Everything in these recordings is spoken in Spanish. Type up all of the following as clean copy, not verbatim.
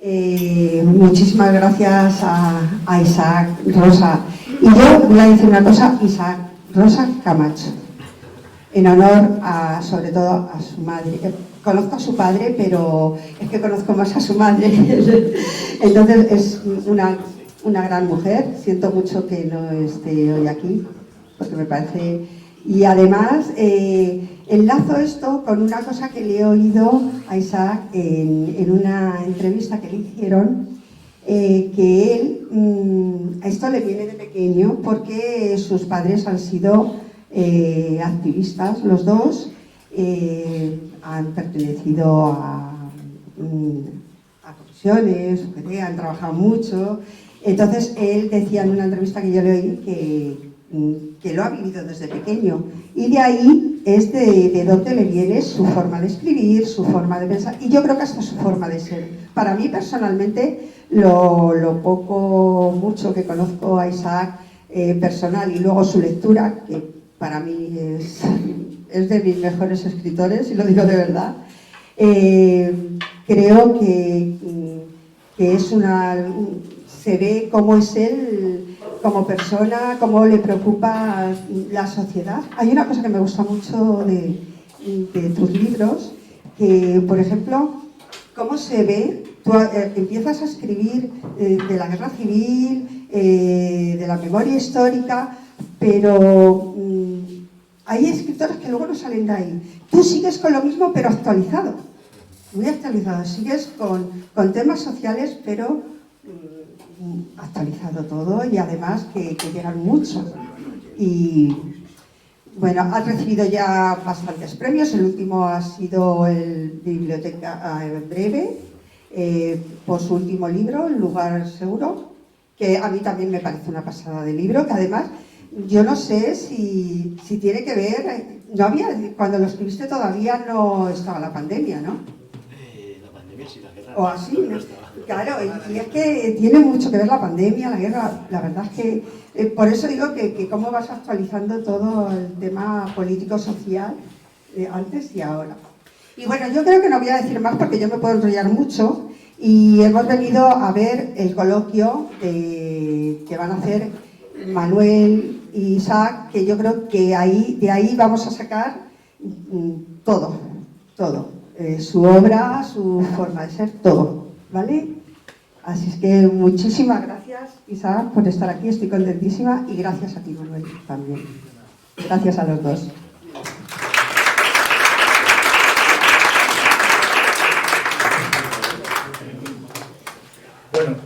Muchísimas gracias a Isaac, Rosa. Y yo voy a decir una cosa, Isaac, Rosa Camacho, en honor a, sobre todo, a su madre. Conozco a su padre, pero es que conozco más a su madre. Entonces es una gran mujer. Siento mucho que no esté hoy aquí, porque me parece... Y además enlazo esto con una cosa que le he oído a Isaac en una entrevista que le hicieron, que él, a esto le viene de pequeño porque sus padres han sido activistas, los dos, han pertenecido a comisiones, han trabajado mucho. Entonces él decía en una entrevista que yo le oí que lo ha vivido desde pequeño, y de ahí es de dónde le viene su forma de escribir, su forma de pensar, y yo creo que hasta su forma de ser. Para mí personalmente, lo mucho que conozco a Isaac personal, y luego su lectura, que para mí es de mis mejores escritores, y lo digo de verdad, creo que es se ve cómo es él como persona, cómo le preocupa la sociedad. Hay una cosa que me gusta mucho de tus libros, que, por ejemplo, cómo se ve, tú empiezas a escribir de la guerra civil, de la memoria histórica, pero hay escritores que luego no salen de ahí. Tú sigues con lo mismo, pero actualizado, muy actualizado. Sigues con temas sociales, pero actualizado todo, y además que llegan mucho. Y bueno, has recibido ya bastantes premios. El último ha sido el Biblioteca Breve, por su último libro, El lugar seguro, que a mí también me parece una pasada de libro, que además yo no sé si tiene que ver, cuando lo escribiste todavía no estaba la pandemia, ¿no? La pandemia sí, la guerra. O así, ¿no? Claro, y es que tiene mucho que ver la pandemia, la guerra. La verdad es que, por eso digo que cómo vas actualizando todo el tema político-social antes y ahora. Y bueno, yo creo que no voy a decir más porque yo me puedo enrollar mucho, y hemos venido a ver el coloquio que van a hacer Manuel y Isaac, que yo creo que de ahí vamos a sacar todo. Su obra, su forma de ser, todo, ¿vale? Así es que muchísimas gracias, Isaac, por estar aquí, estoy contentísima, y gracias a ti, Manuel, también. Gracias a los dos. Bueno,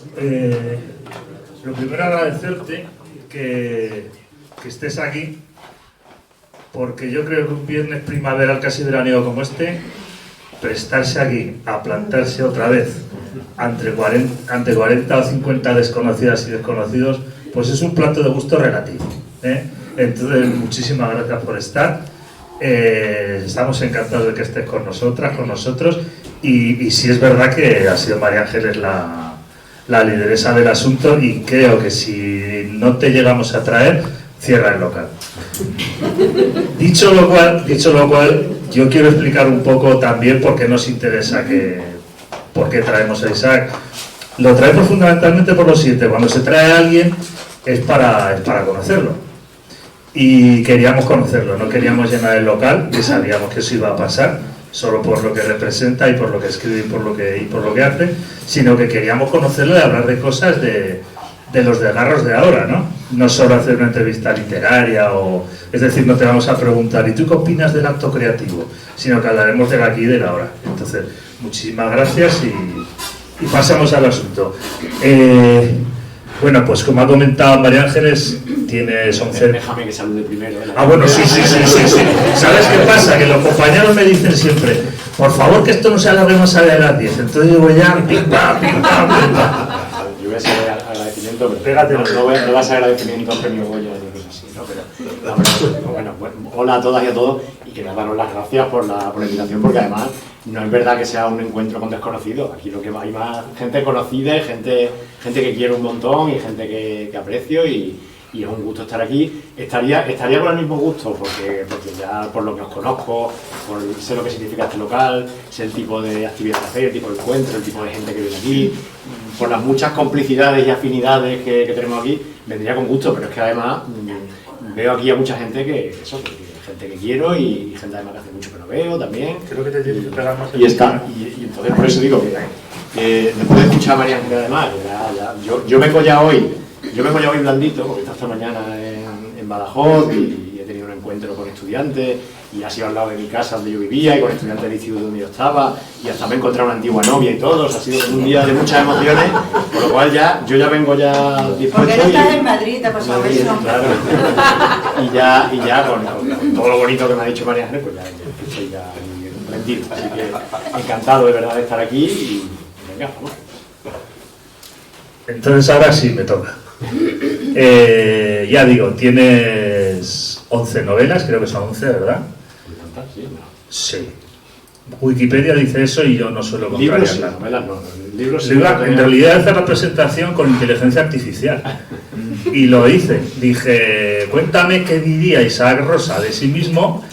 lo primero agradecerte que estés aquí, porque yo creo que un viernes primaveral casi veraniego como este, prestarse aquí a plantarse otra vez ante 40 o 50 desconocidas y desconocidos, pues es un plato de gusto relativo, ¿eh? Entonces, muchísimas gracias por estar. Estamos encantados de que estés con nosotros, y sí es verdad que ha sido María Ángeles la lideresa del asunto, y creo que si no te llegamos a traer, cierra el local. Dicho lo cual, yo quiero explicar un poco también por qué nos interesa por qué traemos a Isaac. Lo traemos fundamentalmente por lo siguiente: cuando se trae a alguien es para conocerlo, y queríamos conocerlo, no queríamos llenar el local, que sabíamos que eso iba a pasar solo por lo que representa y por lo que escribe y por lo que hace, sino que queríamos conocerlo y hablar de cosas de los desgarros de ahora, ¿no? No solo hacer una entrevista literaria, es decir, no te vamos a preguntar ¿y tú qué opinas del acto creativo?, sino que hablaremos del aquí y del ahora. Entonces, muchísimas gracias, y pasamos al asunto. Bueno, pues como ha comentado María Ángeles, tienes 11... Déjame que salude primero. Bueno, sí. ¿Sabes qué pasa? Que los compañeros me dicen siempre, por favor, que esto no se alargue más allá de las 10. Entonces yo voy ya, pim, pam. Yo voy a ser agradecimiento, pero pégate, no vas a agradecimiento al premio Goya ni cosas así, ¿no? Pero bueno, hola a todas y a todos, y quería daros las gracias por la invitación, porque además no es verdad que sea un encuentro con desconocidos. Aquí lo que hay más gente conocida, y gente que quiero un montón, y gente que aprecio, y y es un gusto estar aquí. Estaría con el mismo gusto, porque ya por lo que os conozco, sé lo que significa este local, sé el tipo de actividad que hacéis, el tipo de encuentro, el tipo de gente que viene aquí, por las muchas complicidades y afinidades que tenemos aquí, vendría con gusto, pero es que además veo aquí a mucha gente que gente que quiero y gente además que hace mucho que no veo también. Creo que te tienes que pegar más. Y entonces por eso digo que después de escuchar a María Ángela además, yo vengo ya hoy blandito, porque esta mañana en Badajoz y he tenido un encuentro con estudiantes y ha sido al lado de mi casa donde yo vivía y con estudiantes del instituto donde yo estaba y hasta me he encontrado una antigua novia y todo, o sea, ha sido un día de muchas emociones, por lo cual yo ya vengo ya dispuesto. Porque no estás en Madrid, te ha pasado eso. Claro. y ya con todo lo bonito que me ha dicho María Ángel, pues ya estoy ya rendido, así que encantado de verdad de estar aquí y venga, vamos. Entonces ahora sí me toca. Ya digo, tienes 11 novelas, creo que son 11, ¿verdad? Sí. Wikipedia dice eso y yo no suelo contrariarla. Novelas no, libros sí. En realidad hacer la presentación con inteligencia artificial. Y lo hice. Dije, cuéntame qué diría Isaac Rosa de sí mismo.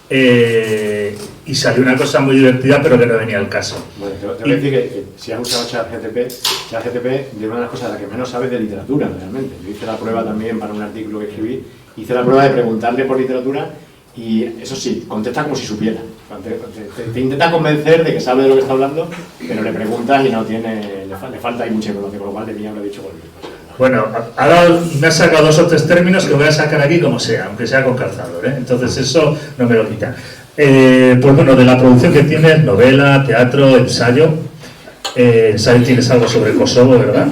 Y salió una cosa muy divertida, pero que no venía al caso. Bueno, te voy a decir que si has usado ChatGPT de una de las cosas de las que menos sabes de literatura, realmente. Yo hice la prueba también para un artículo que escribí, hice la prueba de preguntarle por literatura y eso sí, contesta como si supiera. Te intenta convencer de que sabe de lo que está hablando, pero le preguntas y no tiene, le falta ahí mucha información, con lo cual de mí habrá dicho cualquier cosa. Bueno, ahora me has sacado 2 o 3 términos que voy a sacar aquí como sea, aunque sea con calzador, ¿eh? Entonces eso no me lo quita. Pues bueno, de la producción que tienes, novela, teatro, ensayo. Ensayo tienes algo sobre Kosovo, ¿verdad?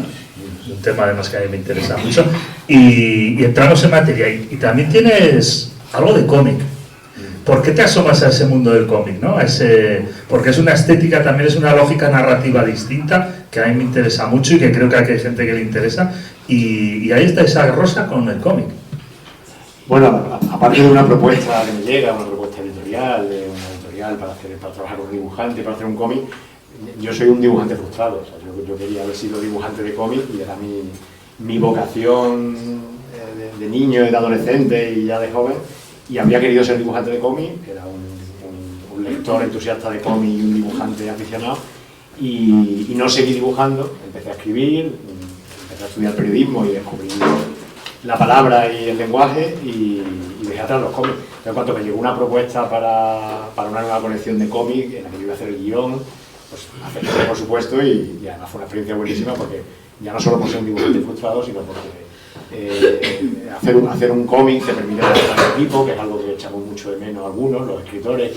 Es un tema además que a mí me interesa mucho. Y entramos en materia. Y también tienes algo de cómic. ¿Por qué te asomas a ese mundo del cómic, ¿no? Porque es una estética, también es una lógica narrativa distinta que a mí me interesa mucho y que creo que hay gente que le interesa. Y ahí está Isaac Rosa con el cómic. Bueno, aparte de una propuesta que me llega, una propuesta editorial, para trabajar con un dibujante, para hacer un cómic, yo soy un dibujante frustrado. O sea, yo quería haber sido dibujante de cómic y era mi vocación de niño, de adolescente y ya de joven, y habría querido ser dibujante de cómic, era un lector entusiasta de cómic y un dibujante aficionado, y no seguí dibujando, empecé a escribir, empecé a estudiar periodismo y descubrí la palabra y el lenguaje y dejé atrás los cómics. Pero en cuanto me llegó una propuesta para una nueva colección de cómics en la que yo iba a hacer el guión, pues acepté por supuesto y además fue una experiencia buenísima porque ya no solo por ser un dibujante frustrado, sino porque hacer un cómic te permite trabajar en equipo, que es algo que echamos mucho de menos algunos, los escritores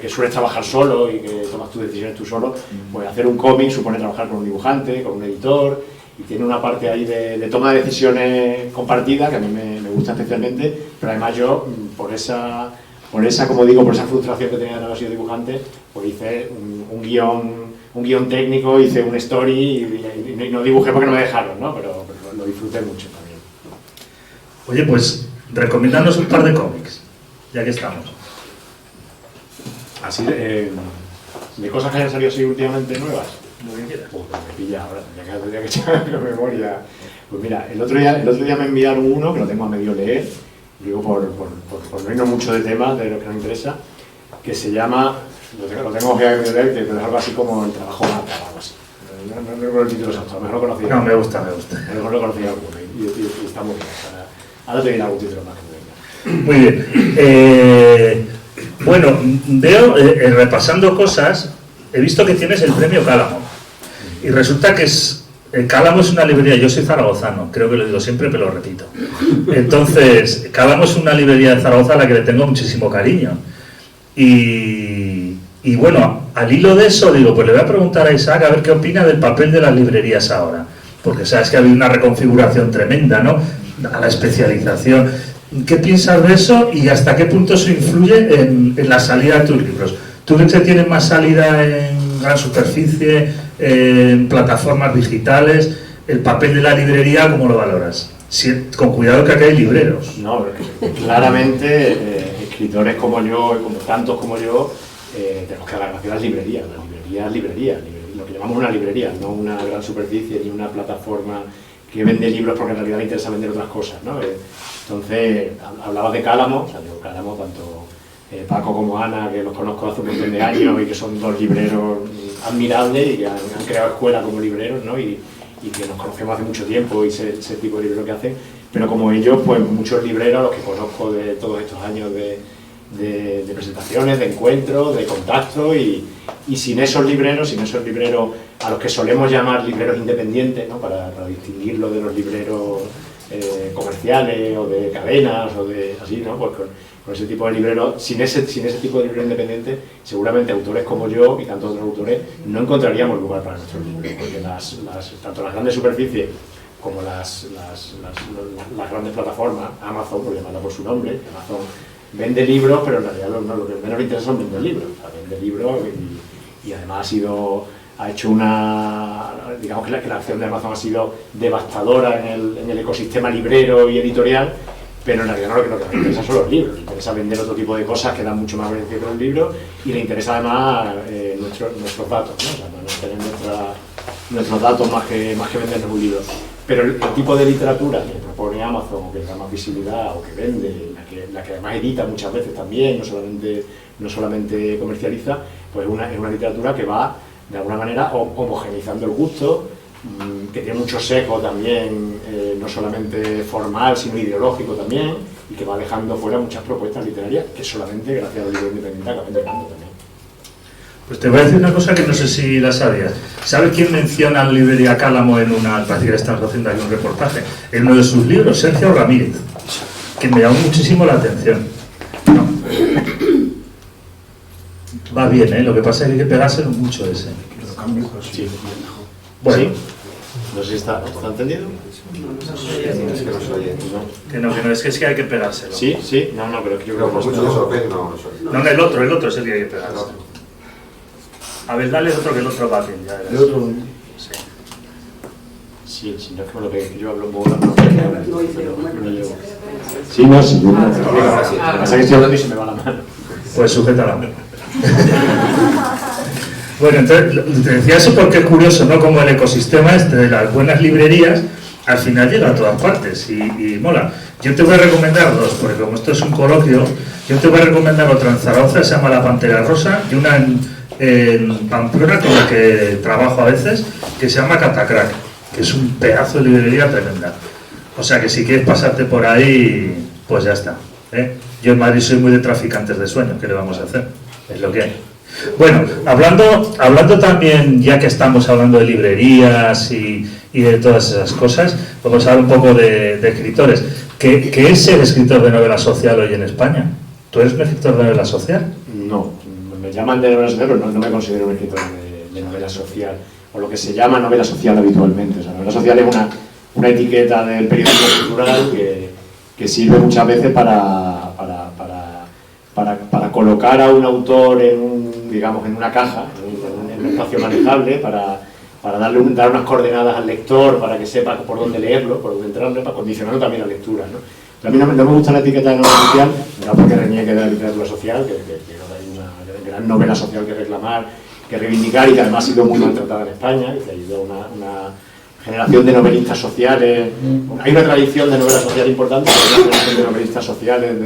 que sueles trabajar solo y que tomas tus decisiones tú solo. Pues hacer un cómic supone trabajar con un dibujante, con un editor, y tiene una parte ahí de toma de decisiones compartida que a mí me gusta especialmente, pero además yo por esa como digo, por esa frustración que tenía de no haber sido dibujante, pues hice un guión técnico, hice un story y no dibujé porque no me dejaron, ¿no? Pero lo disfruté mucho también. Oye, pues recomiéndanos un par de cómics, ya que estamos. Así de cosas que hayan salido así últimamente nuevas. Pues me pilla ahora, tendría que echar la memoria. Pues mira, el otro día me enviaron uno que lo tengo a medio leer, digo por no irnos mucho de tema, de lo que nos interesa, que se llama, lo tengo que medio leer, que es algo así como El trabajo mata, algo así. No recuerdo el título exacto, a lo mejor lo conocía. No, me gusta. A lo mejor lo conocía alguno y está muy bien. Ahora te diré algún título más que me venga. Muy bien. Bueno, veo, repasando cosas, he visto que tienes el premio Cálamo. Y resulta que Cálamo es una librería, yo soy zaragozano, creo que lo digo siempre, pero lo repito. Entonces, Cálamo es una librería de Zaragoza a la que le tengo muchísimo cariño. Y bueno, al hilo de eso, digo, pues le voy a preguntar a Isaac a ver qué opina del papel de las librerías ahora. Porque sabes que ha habido una reconfiguración tremenda, ¿no? A la especialización. ¿Qué piensas de eso y hasta qué punto eso influye en la salida de tus libros? ¿Tú crees que tienen más salida en gran superficie, en plataformas digitales? ¿El papel de la librería cómo lo valoras? Con cuidado que aquí hay libreros. No, claramente escritores como yo, como tantos como yo, tenemos que dar gracias a las librerías. La librería es librería, lo que llamamos una librería, no una gran superficie ni una plataforma que vende libros porque en realidad le interesa vender otras cosas, ¿no? Entonces, hablabas de Cálamo, o sea, digo, Cálamo, tanto Paco como Ana, que los conozco hace un montón de años y que son dos libreros admirables y que han creado escuela como libreros, ¿no? Y que nos conocemos hace mucho tiempo y sé el tipo de libros que hacen, pero como ellos, pues muchos libreros a los que conozco de todos estos años de presentaciones, de encuentros, de contacto y sin esos libreros a los que solemos llamar libreros independientes, ¿no? para distinguirlo de los libreros comerciales o de cadenas o de así, ¿no? Pues con ese tipo de libreros, sin ese tipo de libro independiente, seguramente autores como yo y tantos otros autores no encontraríamos lugar para nuestros libros, porque tanto las grandes superficies como las grandes plataformas, Amazon, por llamarla por su nombre, Amazon vende libros, pero en realidad lo que menos le interesa son vender libros, o sea, vende libros y además ha hecho digamos que la acción de Amazon ha sido devastadora en el ecosistema librero y editorial, pero en realidad no, lo que le interesa son los libros, le interesa vender otro tipo de cosas que dan mucho más beneficio que los libros y le interesa además nuestros datos, ¿no? O sea, tener nuestros datos más que vendernos un libro. Pero el tipo de literatura que propone Amazon, o que da más visibilidad, o que vende, la que además edita muchas veces también, no solamente comercializa, pues es una literatura que va, de alguna manera, homogeneizando el gusto, que tiene mucho sesgo también, no solamente formal, sino ideológico también, y que va dejando fuera muchas propuestas literarias que solamente gracias al libro independiente acaban llegando también. Pues te voy a decir una cosa que no sé si la sabías. ¿Sabes quién menciona a Librería Cálamo en una, parece que estamos haciendo aquí un reportaje, en uno de sus libros? Sergio Ramírez, que me llamó muchísimo la atención. No. Va bien, ¿eh? Lo que pasa es que hay que pegárselo mucho ese. Sí. Bueno. Sí. No sé si está entendido. Que no, es que hay que pegárselo. Sí, no, pero yo creo que no, el otro es el que hay que pegárselo. A ver, dale otro que el otro va bien, ya verás. ¿El otro? Sí, si no es que me lo pegue, que yo hablo un poco no llevo. Sí, no, sí. Lo que pasa es que estoy hablando y se me va la mano. Pues sujétala. Bueno, entonces, te decía eso porque es curioso, ¿no? Como el ecosistema de las buenas librerías al final llega a todas partes y mola. Yo te voy a recomendar dos, porque como esto es un coloquio, yo te voy a recomendar otra en Zaragoza, se llama La Pantera Rosa, y una en Pamplona, con la que trabajo a veces, que se llama Catacrack, que es un pedazo de librería tremenda. O sea que si quieres pasarte por ahí, pues ya está, ¿eh? Yo en Madrid soy muy de traficantes de sueños, ¿qué le vamos a hacer? Es lo que hay. Bueno, hablando también, ya que estamos hablando de librerías y de todas esas cosas, vamos a hablar un poco de escritores. ¿Qué es ser escritor de novela social hoy en España? ¿Tú eres un escritor de novela social? No, me llaman de novela social, pero no me considero un escritor de novela social, o lo que se llama novela social habitualmente. O sea, novela social es una etiqueta del periodismo cultural que sirve muchas veces para colocar a un autor en una caja, en un espacio manejable, para dar unas coordenadas al lector, para que sepa por dónde leerlo, por dónde entrarle, para condicionarlo también a la lectura, ¿no? A mí no me gusta la etiqueta de novela social, no porque reniegue de la literatura social, que hay una gran novela social que reclamar, que reivindicar y que además ha sido muy maltratada en España, que ha ido una generación de novelistas sociales. Hay una tradición de novela social importante, hay una generación de novelistas sociales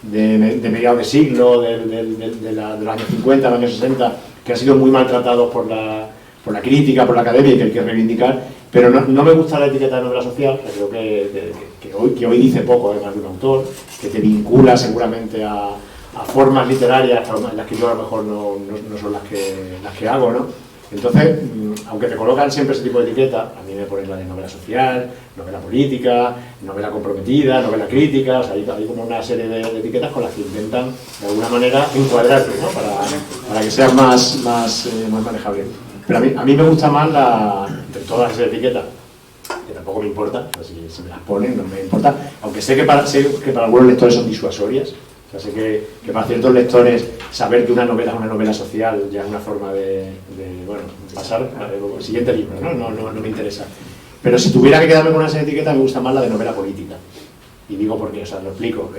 de mediados de siglo, de los años 50, de los años 60, que han sido muy maltratados por la crítica, por la academia y que hay que reivindicar, pero no me gusta la etiqueta de novela social, que creo que hoy dice poco además de un autor, que te vincula seguramente a formas literarias en las que yo a lo mejor no son las que hago, ¿no? Entonces, aunque te colocan siempre ese tipo de etiqueta, a mí me ponen la de novela social, novela política, novela comprometida, novela crítica, o sea, hay como una serie de etiquetas con las que intentan de alguna manera encuadrarte, ¿no? Para que seas más manejable. Pero a mí me gusta más entre todas esas etiquetas, que tampoco me importa, o sea, si me las ponen no me importa, aunque sé que para algunos lectores son disuasorias. O sea, sé que para ciertos lectores saber que una novela es una novela social ya es una forma de pasar al siguiente libro, ¿no? No me interesa. Pero si tuviera que quedarme con esa etiqueta, me gusta más la de novela política. Y digo por qué, o sea, lo explico.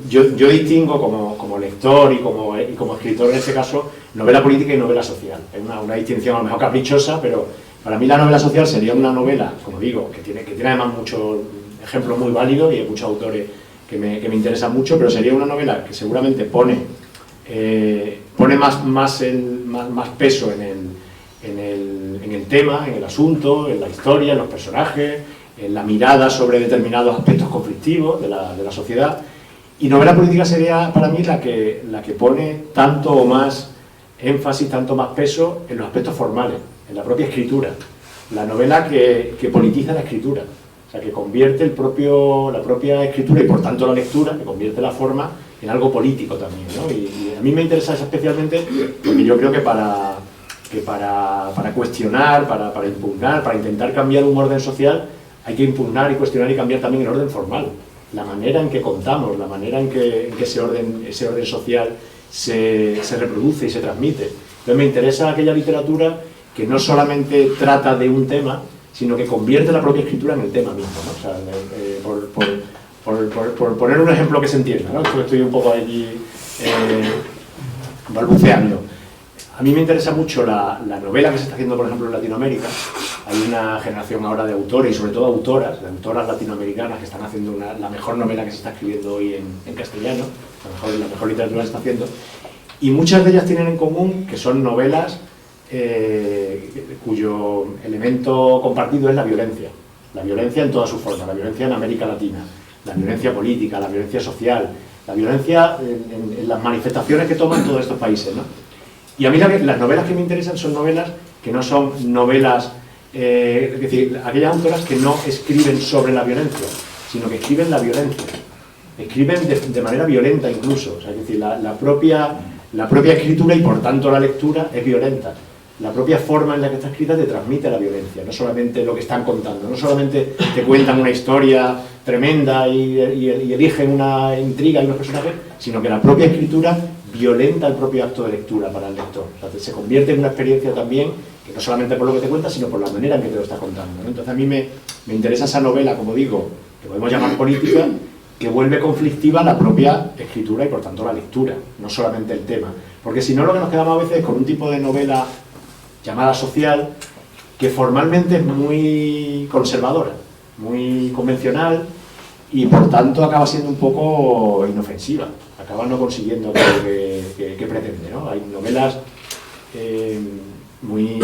Yo distingo como lector y como escritor, en este caso, novela política y novela social. Es una distinción a lo mejor caprichosa, pero Para mí la novela social sería una novela, como digo, que tiene además muchos ejemplos muy válidos y hay muchos autores que me interesan mucho, pero sería una novela que seguramente pone más peso en el tema, en el asunto, en la historia, en los personajes, en la mirada sobre determinados aspectos conflictivos de la sociedad. Y novela política sería para mí la que pone tanto o más énfasis, tanto más peso en los aspectos formales, en la propia escritura. La novela que politiza la escritura, o sea, que convierte la propia escritura y por tanto la lectura, que convierte la forma en algo político también, ¿no? Y a mí me interesa eso especialmente porque yo creo que para cuestionar, para impugnar, para intentar cambiar un orden social, hay que impugnar y cuestionar y cambiar también el orden formal. La manera en que contamos, la manera en que ese orden social se reproduce y se transmite. Entonces me interesa aquella literatura que no solamente trata de un tema, sino que convierte la propia escritura en el tema mismo, ¿no? O sea, por poner un ejemplo que se entienda, ¿no? Estoy un poco allí balbuceando. A mí me interesa mucho la novela que se está haciendo, por ejemplo, en Latinoamérica. Hay una generación ahora de autores y sobre todo autoras latinoamericanas que están haciendo la mejor novela que se está escribiendo hoy en castellano, la mejor literatura que se está haciendo, y muchas de ellas tienen en común que son novelas cuyo elemento compartido es la violencia en todas sus formas, la violencia en América Latina, la violencia política, la violencia social, la violencia en las manifestaciones que toman todos estos países, ¿no? Y a mí las novelas que me interesan son novelas que no son novelas, es decir, aquellas autoras que no escriben sobre la violencia, sino que escriben la violencia, escriben de manera violenta incluso, o sea, es decir, la propia escritura y por tanto la lectura es violenta. La propia forma en la que está escrita te transmite la violencia, no solamente lo que están contando, no solamente te cuentan una historia tremenda y eligen una intriga y unos personajes, sino que la propia escritura violenta el propio acto de lectura para el lector. O sea, se convierte en una experiencia también, que no solamente por lo que te cuenta, sino por la manera en que te lo está contando, ¿no? Entonces a mí me interesa esa novela, como digo, que podemos llamar política, que vuelve conflictiva la propia escritura y por tanto la lectura, no solamente el tema. Porque si no, lo que nos quedamos a veces es con un tipo de novela llamada social, que formalmente es muy conservadora, muy convencional y por tanto acaba siendo un poco inofensiva, acaba no consiguiendo lo que pretende, ¿no? Hay novelas muy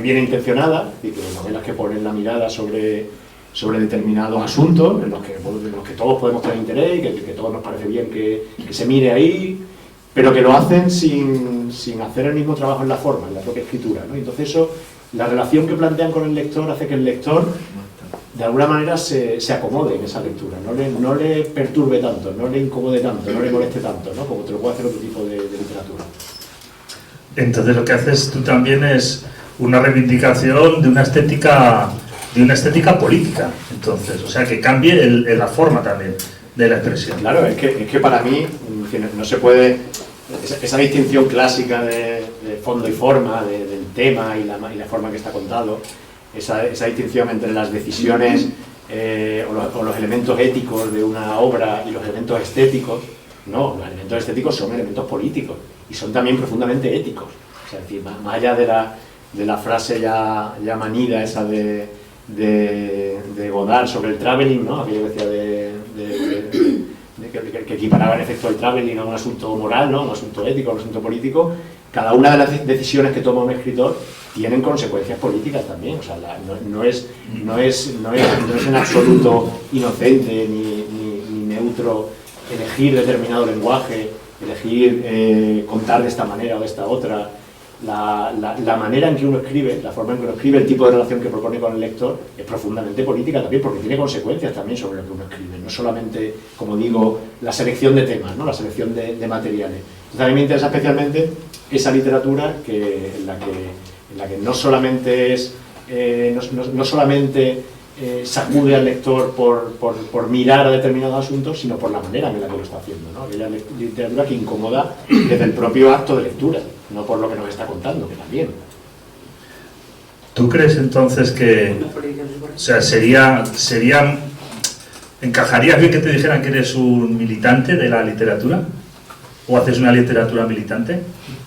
bien intencionadas, es decir, novelas que ponen la mirada sobre determinados asuntos en los que todos podemos tener interés y que todos nos parece bien que se mire ahí, pero que lo hacen sin hacer el mismo trabajo en la forma, en la propia escritura, ¿no? Entonces eso, la relación que plantean con el lector hace que el lector de alguna manera se acomode en esa lectura, no le perturbe tanto, no le incomode tanto, no le moleste tanto, ¿no? Como te lo puede hacer otro tipo de literatura. Entonces lo que haces tú también es una reivindicación de una estética política, entonces, o sea, que cambie la forma también de la expresión. Claro, es que para mí no se puede, esa distinción clásica de fondo y forma, del tema y la forma que está contado, esa distinción entre las decisiones o los elementos éticos de una obra y los elementos estéticos, no, los elementos estéticos son elementos políticos y son también profundamente éticos. O sea, es decir, más allá de la frase ya manida esa de Godard sobre el traveling, ¿no? Aquello que decía que equiparaba en efecto el traveling a un asunto moral, ¿no? Un asunto ético, un asunto político. Cada una de las decisiones que toma un escritor tienen consecuencias políticas también. O sea, no es en absoluto inocente ni neutro elegir determinado lenguaje, elegir contar de esta manera o de esta otra. La manera en que uno escribe, la forma en que uno escribe, el tipo de relación que propone con el lector es profundamente política también, porque tiene consecuencias también sobre lo que uno escribe, no solamente, como digo, la selección de temas, ¿no? La selección de materiales. Entonces a mí me interesa especialmente esa literatura en la que no solamente sacude al lector por mirar a determinados asuntos, sino por la manera en la que lo está haciendo, ¿no? Aquella literatura que incomoda desde el propio acto de lectura, no por lo que nos está contando, que también. ¿Tú crees entonces que, o sea, encajarías bien que te dijeran que eres un militante de la literatura? ¿O haces una literatura militante?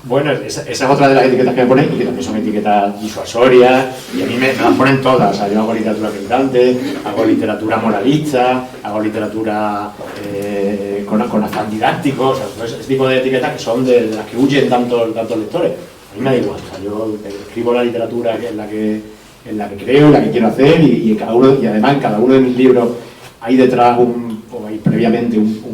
Bueno, esa es otra de las etiquetas que me ponen y que también son etiquetas disuasorias y a mí me las ponen todas. O sea, yo hago literatura militante, hago literatura moralista, hago literatura con afán didáctico, o sea, ese tipo de etiquetas que son de las que huyen tantos lectores. A mí me da igual, o sea, yo escribo la literatura en la que creo, en la que quiero hacer y además en cada uno de mis libros hay detrás o hay previamente un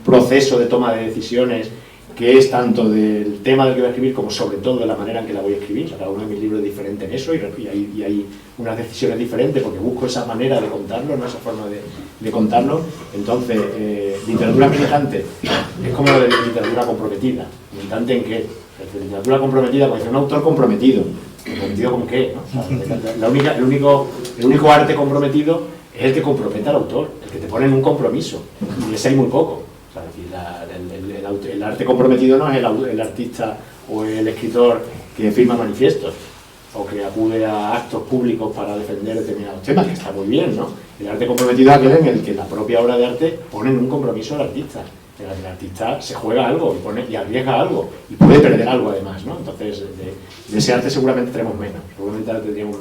proceso de toma de decisiones que es tanto del tema del que voy a escribir como sobre todo de la manera en que la voy a escribir. O sea, cada uno de mis libros es diferente en eso y hay unas decisiones diferentes porque busco esa manera de contarlo, ¿no? Esa forma de contarlo. Entonces, literatura militante es como de literatura comprometida. ¿Militante en qué? Literatura comprometida puede ser un autor comprometido. ¿Comprometido con qué? ¿No? O sea, el único arte comprometido es el que compromete al autor, el que te pone en un compromiso. Y ese hay muy poco. O sea, el arte comprometido no es el artista o el escritor que firma manifiestos o que acude a actos públicos para defender determinados temas, que está muy bien, ¿no? El arte comprometido es aquel en el que la propia obra de arte pone en un compromiso al artista. El artista se juega algo y arriesga algo y puede perder algo además, ¿no? Entonces, de ese arte seguramente tenemos menos, seguramente tendríamos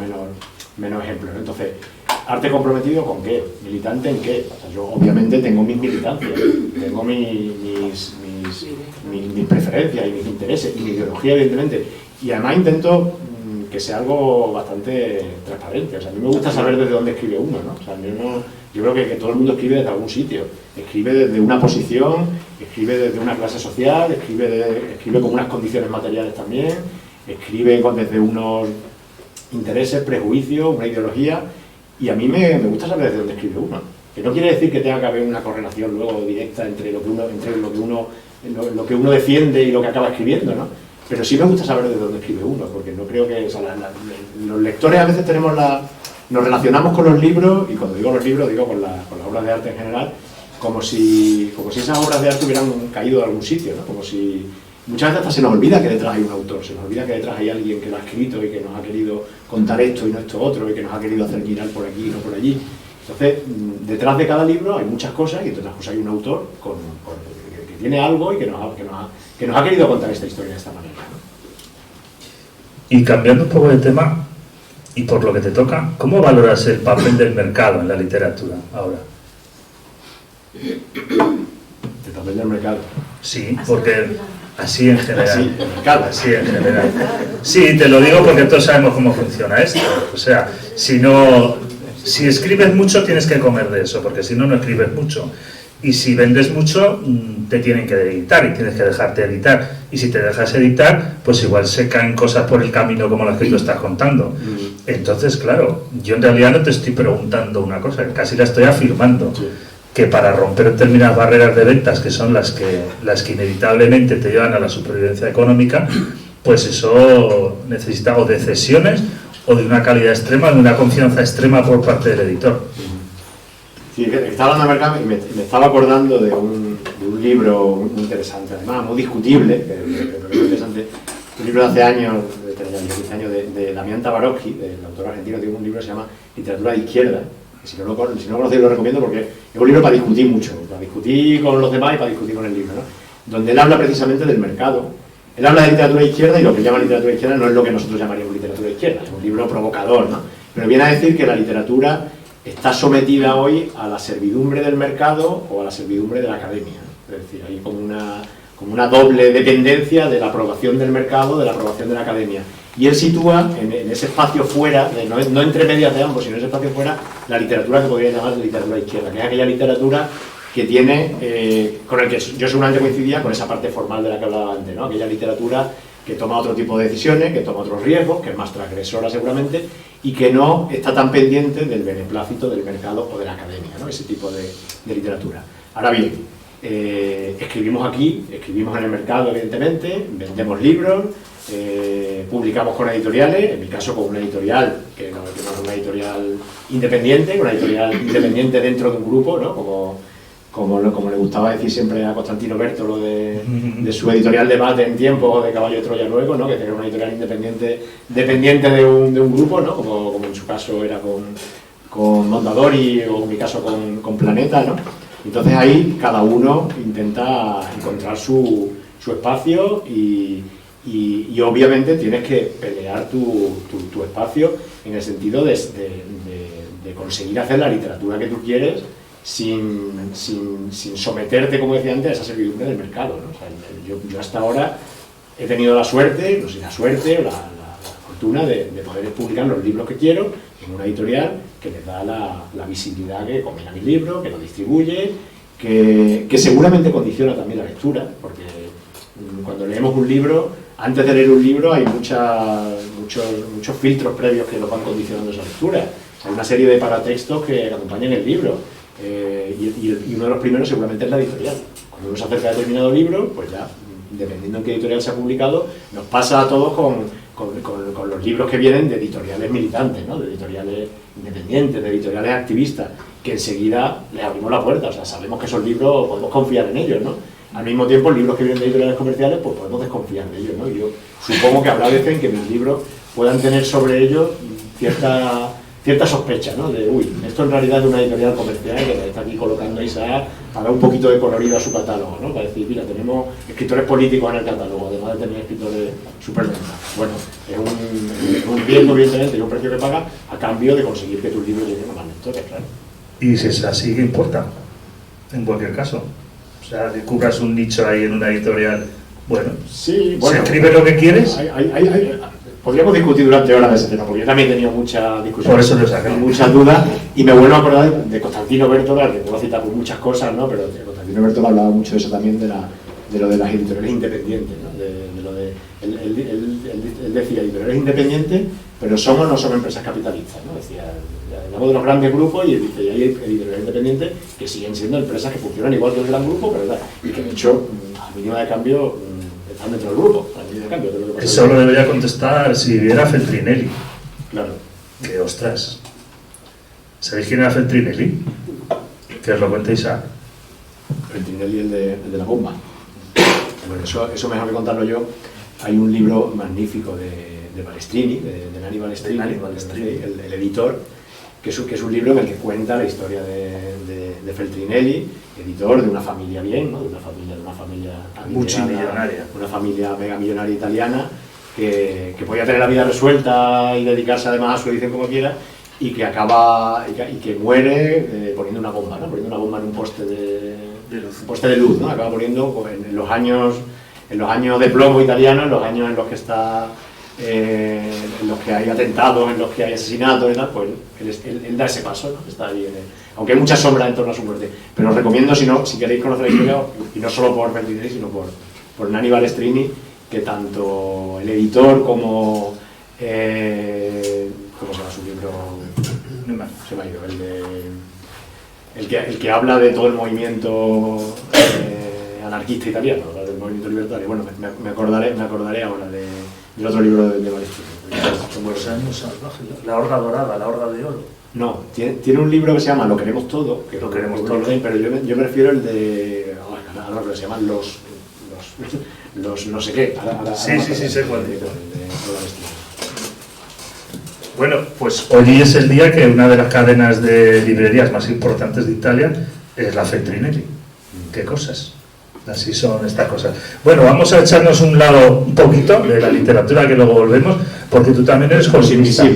menos ejemplos, ¿no? Entonces, ¿arte comprometido con qué? ¿Militante en qué? O sea, yo obviamente tengo mis militancias, tengo mis preferencias y mis intereses y mi ideología, evidentemente, y además intento que sea algo bastante transparente. O sea, a mí me gusta saber desde dónde escribe uno, ¿no? O sea, yo creo que todo el mundo escribe desde algún sitio, escribe desde una posición, escribe desde una clase social, escribe con unas condiciones materiales también, escribe desde unos intereses, prejuicios, una ideología. Y a mí me gusta saber desde dónde escribe uno. Que no quiere decir que tenga que haber una correlación luego directa entre lo que uno defiende y lo que acaba escribiendo, ¿no? Pero sí me gusta saber desde dónde escribe uno, porque no creo que... O sea, los lectores a veces nos relacionamos con los libros, y cuando digo los libros digo con las obras de arte en general, como si esas obras de arte hubieran caído de algún sitio, ¿no? Como si... Muchas veces hasta se nos olvida que detrás hay un autor, se nos olvida que detrás hay alguien que lo ha escrito y que nos ha querido contar esto y no esto otro, y que nos ha querido hacer girar por aquí y no por allí. Entonces, detrás de cada libro hay muchas cosas, y entre otras cosas hay un autor que tiene algo y que nos ha querido contar esta historia de esta manera, ¿no? Y cambiando un poco de tema, y por lo que te toca, ¿cómo valoras el papel del mercado en la literatura ahora? El papel del mercado. Sí, porque... Así en general. Así en general. Sí, te lo digo porque todos sabemos cómo funciona esto. O sea, si escribes mucho tienes que comer de eso, porque si no, no escribes mucho. Y si vendes mucho, te tienen que editar y tienes que dejarte editar. Y si te dejas editar, pues igual se caen cosas por el camino como las que tú estás contando. Entonces, claro, yo en realidad no te estoy preguntando una cosa, casi la estoy afirmando. Sí. Que para romper determinadas barreras de ventas, que son las que inevitablemente te llevan a la supervivencia económica, pues eso necesita o de cesiones o de una calidad extrema, de una confianza extrema por parte del editor. Sí, estaba hablando de mercado y me estaba acordando de un libro muy interesante, además muy discutible, pero muy interesante, un libro de hace años, de Damián Tabarovsky, del autor argentino, tiene un libro que se llama Literatura de Izquierda. Si no lo conocéis lo recomiendo porque es un libro para discutir mucho, para discutir con los demás y para discutir con el libro, ¿no? Donde él habla precisamente del mercado. Él habla de literatura de izquierda y lo que llama literatura de izquierda no es lo que nosotros llamaríamos literatura de izquierda, es un libro provocador, ¿no? Pero viene a decir que la literatura está sometida hoy a la servidumbre del mercado o a la servidumbre de la academia, ¿no? Es decir, hay como una doble dependencia de la aprobación del mercado, de la aprobación de la academia. Y él sitúa en ese espacio fuera, no entre medias de ambos, sino en ese espacio fuera, la literatura que podría llamar literatura izquierda, que es aquella literatura que tiene, con el que yo seguramente coincidía con esa parte formal de la que hablaba antes, ¿no? Aquella literatura que toma otro tipo de decisiones, que toma otros riesgos, que es más transgresora seguramente, y que no está tan pendiente del beneplácito del mercado o de la academia, ¿no? Ese tipo de literatura. Ahora bien, escribimos aquí, escribimos en el mercado evidentemente, vendemos libros, publicamos con editoriales, en mi caso con una editorial que no es una editorial independiente, una editorial independiente dentro de un grupo, ¿no? Como le gustaba decir siempre a Constantino Bertolo de su editorial Debate en tiempos de Caballo de Troya Nuevo, ¿no? Que era una editorial independiente dependiente de un grupo, ¿no? Como en su caso era con Mondadori o en mi caso con Planeta, ¿no? Entonces ahí cada uno intenta encontrar su espacio y obviamente tienes que pelear tu espacio en el sentido de conseguir hacer la literatura que tú quieres sin someterte, como decía antes, a esa servidumbre del mercado, ¿no? O sea, yo hasta ahora he tenido la suerte, no sé, la suerte o la fortuna de poder publicar los libros que quiero en una editorial que les da la visibilidad que conviene a mi libro, que lo distribuye, que seguramente condiciona también la lectura, porque cuando leemos un libro, antes de leer un libro hay muchos filtros previos que nos van condicionando esa lectura. Hay una serie de paratextos que acompañan el libro, y uno de los primeros seguramente es la editorial. Cuando uno se acerca a determinado libro, pues ya, dependiendo en qué editorial se ha publicado, nos pasa a todos con los libros que vienen de editoriales militantes, ¿no? De editoriales independientes, de editoriales activistas, que enseguida les abrimos la puerta. O sea, sabemos que esos libros podemos confiar en ellos, ¿no? Al mismo tiempo, libros que vienen de editoriales comerciales, pues podemos desconfiar de ellos, ¿no? Yo supongo que habrá veces en que mis libros puedan tener sobre ellos cierta sospecha, ¿no? De, uy, esto en realidad es una editorial comercial que está aquí colocando a Isaac para dar un poquito de colorido a su catálogo, ¿no? Para decir, mira, tenemos escritores políticos en el catálogo, además de tener escritores superventas. Bueno, es un riesgo, evidentemente, y un precio que paga a cambio de conseguir que tus libros lleguen a más lectores, claro. Y si es así, ¿qué importa? En cualquier caso. O sea, que cubras un nicho ahí en una editorial, bueno, sí, bueno, ¿se escribe lo que quieres? Podríamos discutir durante horas de ese tema, porque yo también he tenido mucha discusión, por eso lo saqué, muchas dudas, y me vuelvo a acordar de Constantino Bertola, que puedo citar por muchas cosas, ¿no? Pero Constantino Bertola hablaba mucho de eso también, de lo de las editoriales independientes, ¿no? Él decía, editoriales independientes, pero son o no son empresas capitalistas, ¿no? Decía, hablamos de los grandes grupos y dice, y hay editoriales independientes que siguen siendo empresas que funcionan igual que el gran grupo, pero ¿verdad? Y que de hecho, a mínima de cambio, están dentro del grupo, a mínima de cambio. De lo que eso lo debería contestar si viera Feltrinelli. Claro. Que ostras. ¿Sabéis quién era Feltrinelli? Que os lo cuente Isaac. Feltrinelli, el de la bomba. Bueno, eso mejor que contarlo yo. Hay un libro magnífico de Balestrini, de Nani Balestrini, el editor, que es un libro en el que cuenta la historia de Feltrinelli, editor de una familia bien, ¿no? de una familia multimillonaria, una familia mega millonaria italiana, que podía tener la vida resuelta y dedicarse además a su edición como quiera, y que acaba y que muere poniendo una bomba, ¿no? Poniendo una bomba en un poste de luz, ¿no? Acaba poniendo en los años de plomo italiano, en los años en los que está en los que hay atentados, en los que hay asesinatos y tal, pues él da ese paso, ¿no? Está ahí aunque hay mucha sombra en torno a su muerte. Pero os recomiendo, si queréis conocer la historia, y no solo por Feltrinelli, sino por Nani Balestrini, que tanto el editor como ¿cómo se llama su libro? Se me ha ido, el que habla de todo el movimiento anarquista italiano, del movimiento libertario. Bueno, me acordaré ahora del otro libro de Balestrini. Los años salvajes, la horda dorada, la horda de oro. No, tiene un libro que se llama Lo queremos todo, que lo queremos todo, pero yo prefiero el de ahora que se llaman los no sé qué. Sí, sé cuál es. Bueno, pues hoy es el día que una de las cadenas de librerías más importantes de Italia es la Feltrinelli. ¿Qué cosas? Así son estas cosas. Bueno, vamos a echarnos un lado un poquito de la literatura, que luego volvemos, porque tú también eres consumista.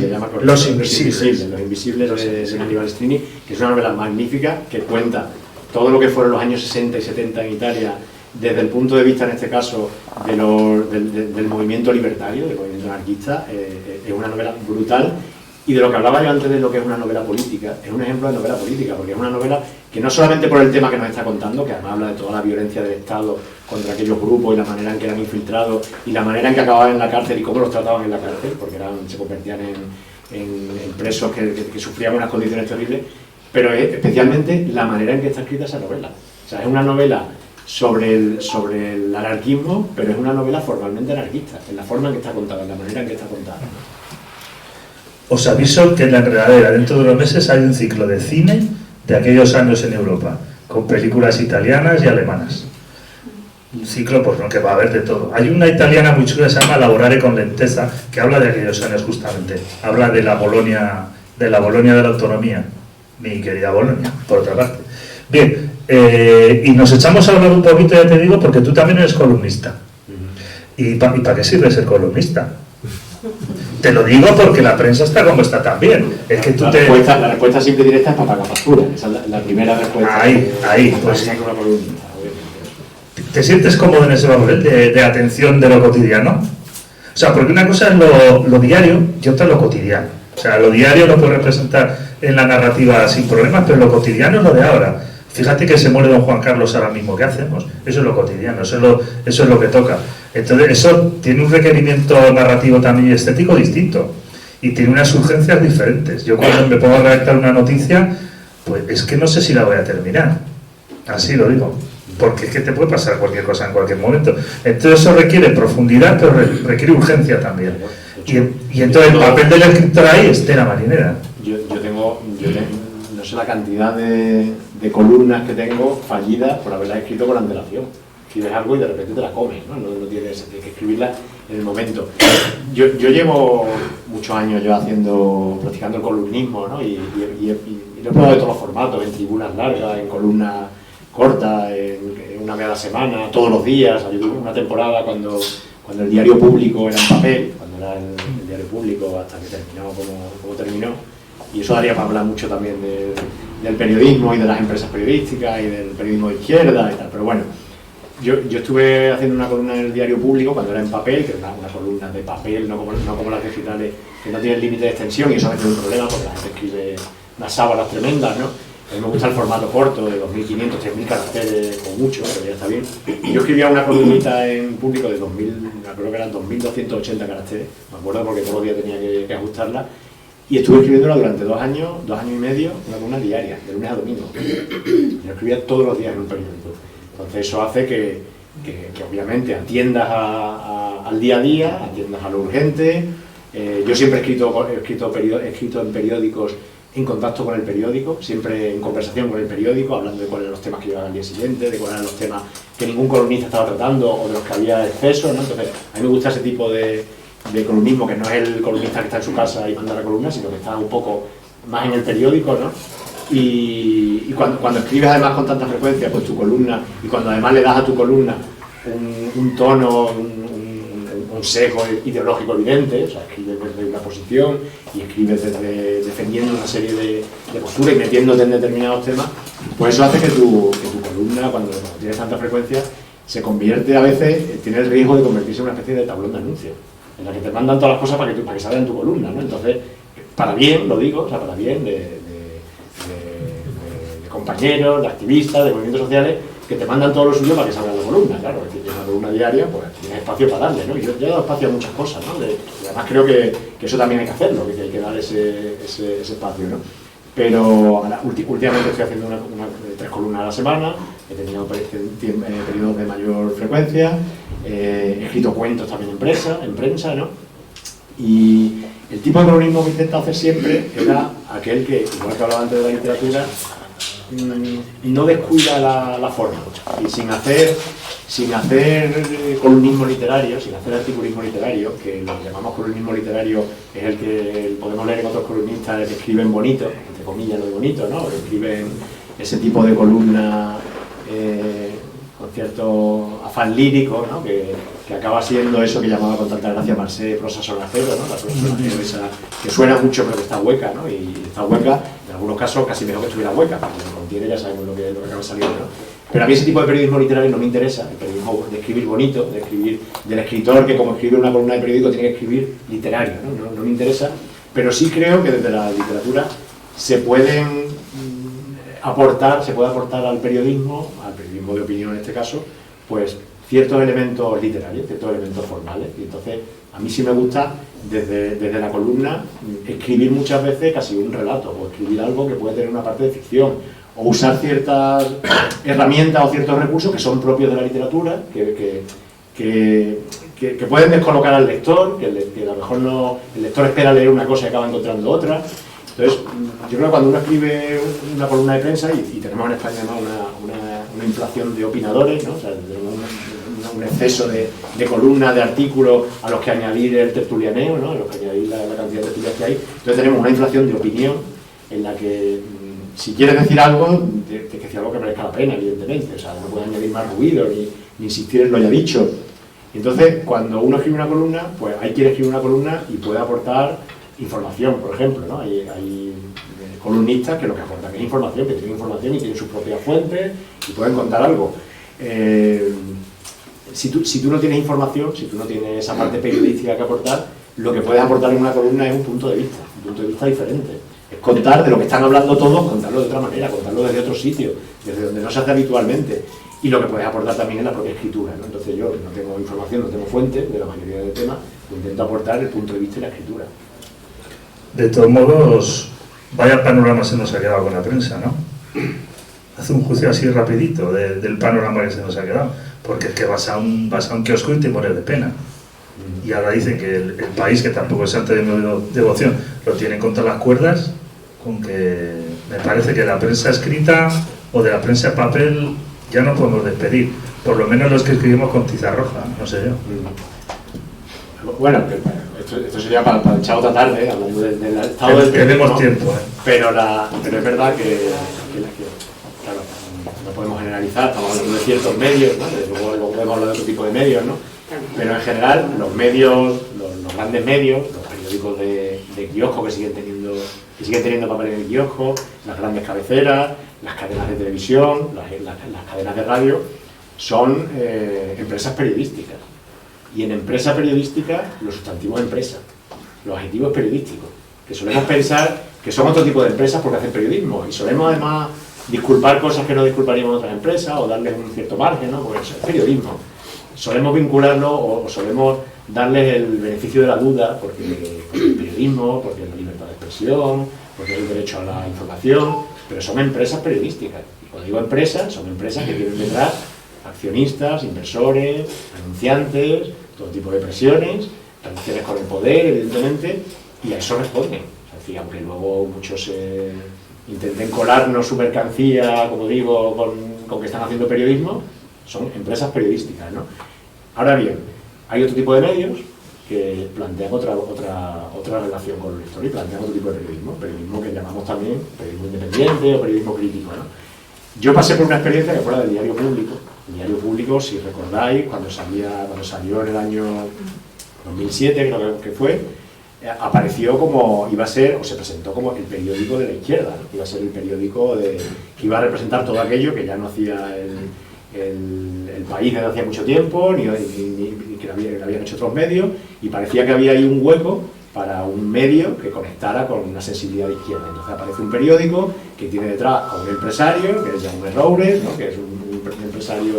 Los Invisibles de Nani Balestrini, que es una novela magnífica que cuenta todo lo que fueron los años 60 y 70 en Italia, desde el punto de vista, en este caso, del movimiento libertario, del movimiento anarquista. Es una novela brutal. Y de lo que hablaba yo antes de lo que es una novela política, es un ejemplo de novela política, porque es una novela que no solamente por el tema que nos está contando, que además habla de toda la violencia del Estado contra aquellos grupos y la manera en que eran infiltrados y la manera en que acababan en la cárcel y cómo los trataban en la cárcel, porque se convertían en presos que sufrían unas condiciones terribles, pero es especialmente la manera en que está escrita esa novela. O sea, es una novela sobre el anarquismo, pero es una novela formalmente anarquista, en la forma en que está contada, en la manera en que está contada. Os aviso que en la enredadera, dentro de unos meses, hay un ciclo de cine de aquellos años en Europa, con películas italianas y alemanas. Un ciclo, pues no, que va a haber de todo. Hay una italiana muy chula que se llama Lavorare con lenteza, que habla de aquellos años justamente. Habla de la Bolonia de la autonomía, mi querida Bolonia, por otra parte. Bien, Y nos echamos a hablar un poquito, ya te digo, porque tú también eres columnista. ¿Y para qué sirve ser columnista? Te lo digo porque la prensa está como está también. Es que tú la respuesta simple y directa es para pagar factura. Esa es la primera respuesta. Ahí, pues. ¿Te sientes cómodo en ese papel de atención de lo cotidiano? O sea, porque una cosa es lo diario y otra es lo cotidiano. O sea, lo diario lo puedes representar en la narrativa sin problemas, pero lo cotidiano es lo de ahora. Fíjate que se muere don Juan Carlos ahora mismo, ¿qué hacemos? Eso es lo cotidiano, eso es lo que toca. Entonces, eso tiene un requerimiento narrativo también y estético distinto. Y tiene unas urgencias diferentes. Yo cuando me pongo a redactar una noticia, pues es que no sé si la voy a terminar. Así lo digo. Porque es que te puede pasar cualquier cosa en cualquier momento. Entonces eso requiere profundidad, pero requiere urgencia también. Y entonces el papel del escritor ahí es tela marinera. Yo tengo, no sé la cantidad de columnas que tengo fallidas por haberlas escrito con antelación. Escribes algo y de repente te la comes, ¿no? No tienes que escribirla en el momento. Yo llevo muchos años practicando el columnismo, ¿no? Y lo he probado de todos los formatos, en tribunas largas, en columnas cortas, en una vez a la semana, todos los días. Yo tuve una temporada cuando el diario público era en papel, cuando era el diario público hasta que terminó como terminó. Y eso daría para hablar mucho también del periodismo y de las empresas periodísticas y del periodismo de izquierda y tal. Pero bueno, yo estuve haciendo una columna en el diario público cuando era en papel, que era una columna de papel, no como las digitales, que no tienen límite de extensión, y eso a veces es un problema porque la gente escribe unas sábanas tremendas, ¿no? A mí me gusta el formato corto, de 2.500, 3.000 caracteres con mucho, pero ya está bien. Y yo escribía una columnita en público de 2.000, creo que eran 2.280 caracteres, me acuerdo porque todos los días tenía que ajustarla, y estuve escribiéndola durante 2 años y medio, una columna diaria, de lunes a domingo. Yo escribía todos los días en un periódico. Entonces eso hace que obviamente atiendas al día a día, atiendas a lo urgente. Yo siempre he escrito en periódicos en contacto con el periódico, siempre en conversación con el periódico, hablando de cuáles eran los temas que iban al día siguiente, de cuáles eran los temas que ningún columnista estaba tratando o de los que había exceso, ¿no? Entonces, a mí me gusta ese tipo de columnismo, que no es el columnista que está en su casa y manda la columna, sino que está un poco más en el periódico, ¿no? Y cuando escribes además con tanta frecuencia, pues tu columna, y cuando además le das a tu columna un tono, un sesgo ideológico evidente, o sea, escribes desde una posición y escribes defendiendo una serie de posturas y metiéndote en determinados temas, pues eso hace que tu columna, cuando tienes tanta frecuencia, se convierte a veces, tiene el riesgo de convertirse en una especie de tablón de anuncios, en la que te mandan todas las cosas para que salgan en tu columna, ¿no? Entonces, para bien, lo digo, o sea, para bien de compañeros, de activistas, de movimientos sociales, que te mandan todo lo suyo para que salga en la columna, claro, es decir, una columna diaria, pues tienes espacio para darle, ¿no? Y yo he dado espacio a muchas cosas, ¿no? Y además creo que eso también hay que hacerlo, que hay que dar ese espacio, ¿no? Pero ahora, últimamente estoy haciendo 3 columnas a la semana, he tenido periodos de mayor frecuencia, he escrito cuentos también en prensa, ¿no? Y el tipo de columnismo que he intentado hacer siempre era aquel que, igual que hablaba antes de la literatura, no descuida la forma, y sin hacer columnismo literario, sin hacer articulismo literario, que lo que llamamos columnismo literario es el que podemos leer en otros columnistas que escriben bonito, entre comillas lo de bonito, ¿no? Que escriben ese tipo de columna con cierto afán lírico, ¿no? Que acaba siendo eso que llamaba con tanta gracia Marcé prosa sonajero, ¿no? La prosa sonajero esa que suena mucho pero que está hueca, ¿no? Y está hueca, en algunos casos casi mejor que estuviera hueca, porque lo que contiene ya sabemos lo que acaba saliendo, ¿no? Pero a mí ese tipo de periodismo literario no me interesa, el periodismo de escribir bonito, de escribir del escritor que como escribe una columna de periódico tiene que escribir literario, ¿no? No me interesa, pero sí creo que desde la literatura se puede aportar al periodismo de opinión en este caso, pues ciertos elementos literarios, ciertos elementos formales, y entonces a mí sí me gusta desde la columna escribir muchas veces casi un relato, o escribir algo que puede tener una parte de ficción, o usar ciertas herramientas o ciertos recursos que son propios de la literatura, que pueden descolocar al lector, que a lo mejor no, el lector espera leer una cosa y acaba encontrando otra. Entonces, yo creo que cuando uno escribe una columna de prensa, y tenemos en España, ¿no?, una inflación de opinadores, ¿no? O sea, tenemos un exceso de columnas, de artículos a los que añadir el tertulianeo, ¿no?, a los que añadir la cantidad de tertulias que hay. Entonces tenemos una inflación de opinión en la que si quieres decir algo, tienes que decir algo que merezca la pena, evidentemente. O sea, no puedes añadir más ruido ni insistir en lo ya dicho. Entonces, cuando uno escribe una columna, pues hay quien escribe una columna y puede aportar información, por ejemplo, ¿no? Hay columnistas que lo que aportan es información, que tienen información y tienen sus propias fuentes y pueden contar algo. Si tú no tienes información, si tú no tienes esa parte periodística que aportar, lo que puedes aportar en una columna es un punto de vista diferente. Es contar de lo que están hablando todos, contarlo de otra manera, contarlo desde otro sitio, desde donde no se hace habitualmente. Y lo que puedes aportar también es la propia escritura, ¿no? Entonces yo no tengo información, no tengo fuente de la mayoría de temas, intento aportar el punto de vista y la escritura. De todos modos, vaya panorama se nos ha quedado con la prensa, ¿no? Hace un juicio así rapidito del panorama que se nos ha quedado, porque es que vas a un kiosco y te mueres de pena. Y ahora dicen que el país, que tampoco es santo de mi devoción, lo tienen contra las cuerdas, con que me parece que la prensa escrita o de la prensa en papel ya no podemos despedir, por lo menos los que escribimos con tiza roja, no sé yo. Bueno, esto sería para echar otra tarde, hablando del estado del tenemos ¿no? tiempo, pero es verdad que claro, no podemos generalizar, estamos hablando de ciertos medios, ¿no? Luego podemos hablar de otro tipo de medios, ¿no? Pero en general los medios, los grandes medios, los periódicos de kiosco que siguen teniendo papel en el kiosco, las grandes cabeceras, las cadenas de televisión, las cadenas de radio, son empresas periodísticas. Y en empresa periodística, los sustantivos empresa, los adjetivos periodísticos, que solemos pensar que son otro tipo de empresas porque hacen periodismo, y solemos además disculpar cosas que no disculparíamos en otras empresas o darles un cierto margen, ¿no? Porque eso es periodismo. Solemos vincularlo o solemos darles el beneficio de la duda porque el periodismo, porque es la libertad de expresión, porque es el derecho a la información, pero son empresas periodísticas. Y cuando digo empresas, son empresas que tienen detrás accionistas, inversores, anunciantes, todo tipo de presiones, relaciones con el poder, evidentemente, y a eso responden. Es decir, aunque luego muchos intenten colarnos su mercancía, como digo, con que están haciendo periodismo, son empresas periodísticas, ¿no? Ahora bien, hay otro tipo de medios que plantean otra relación con la historia y plantean otro tipo de periodismo que llamamos también periodismo independiente o periodismo crítico, ¿no? Yo pasé por una experiencia que fue la del Diario Público. El Diario Público, si recordáis, cuando salió en el año 2007, creo que fue, apareció como, iba a ser, o se presentó como el periódico de la izquierda, ¿no? Iba a ser el periódico que iba a representar todo aquello que ya no hacía el país desde hacía mucho tiempo, ni que lo habían hecho otros medios, y parecía que había ahí un hueco para un medio que conectara con una sensibilidad de izquierda. Entonces aparece un periódico que tiene detrás a un empresario, que es Jaume Roures, ¿no? Que es un empresario,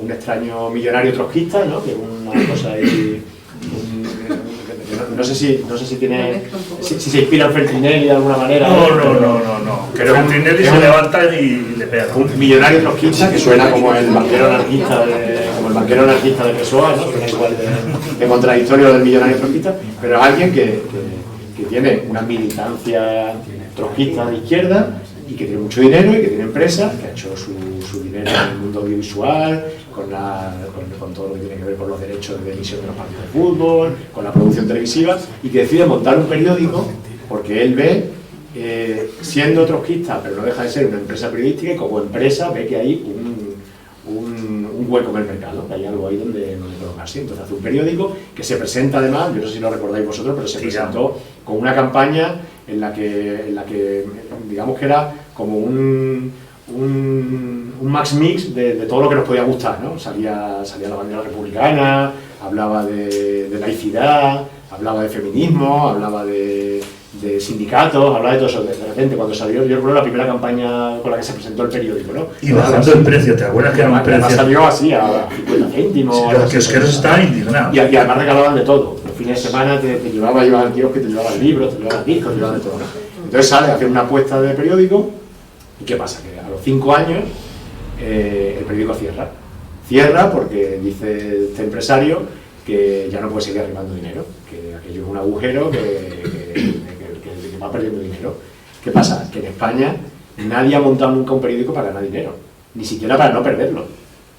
un extraño millonario trotskista, ¿no? Que es una cosa ahí... No sé si tiene... Si se inspira en Feltrinelli de alguna manera. No. Feltrinelli se levanta y le pega. Un millonario trotskista que suena como el banquero anarquista de Pessoa, ¿no? Que es igual de contradictorio del millonario trotskista, pero es alguien que tiene una militancia trotskista de izquierda y que tiene mucho dinero y que tiene empresas, que ha hecho su dinero en el mundo audiovisual, con todo lo que tiene que ver con los derechos de emisión de los partidos de fútbol, con la producción televisiva, y que decide montar un periódico porque él ve, siendo trotskista, pero no deja de ser una empresa periodística, y como empresa ve que hay un hueco en el mercado, que hay algo ahí donde colocarse. Entonces hace un periódico que se presenta además, yo no sé si lo recordáis vosotros, pero se presentó con una campaña en la que digamos que era como un max mix de todo lo que nos podía gustar, ¿no? Salía la bandera republicana, hablaba de laicidad, hablaba de feminismo, hablaba de sindicatos, hablaba de todo eso. De repente, cuando salió, yo recuerdo la primera campaña con la que se presentó el periódico, ¿no? Y bajando el precio, ¿te acuerdas que era un precio? Salió así, a 50 céntimos. Sí, los kiosqueros estaban indignados. Y además regalaban de todo. Los fines de semana te llevaba al kiosco, te llevaban libros, te llevaban discos, te llevaban de todo, ¿no? Entonces sale a hacer una apuesta de periódico, ¿y qué pasa? Que a los 5 años el periódico cierra porque dice este empresario que ya no puede seguir arribando dinero, que aquello es un agujero que va perdiendo dinero. ¿Qué pasa? Que en España nadie ha montado nunca un periódico para ganar dinero, ni siquiera para no perderlo.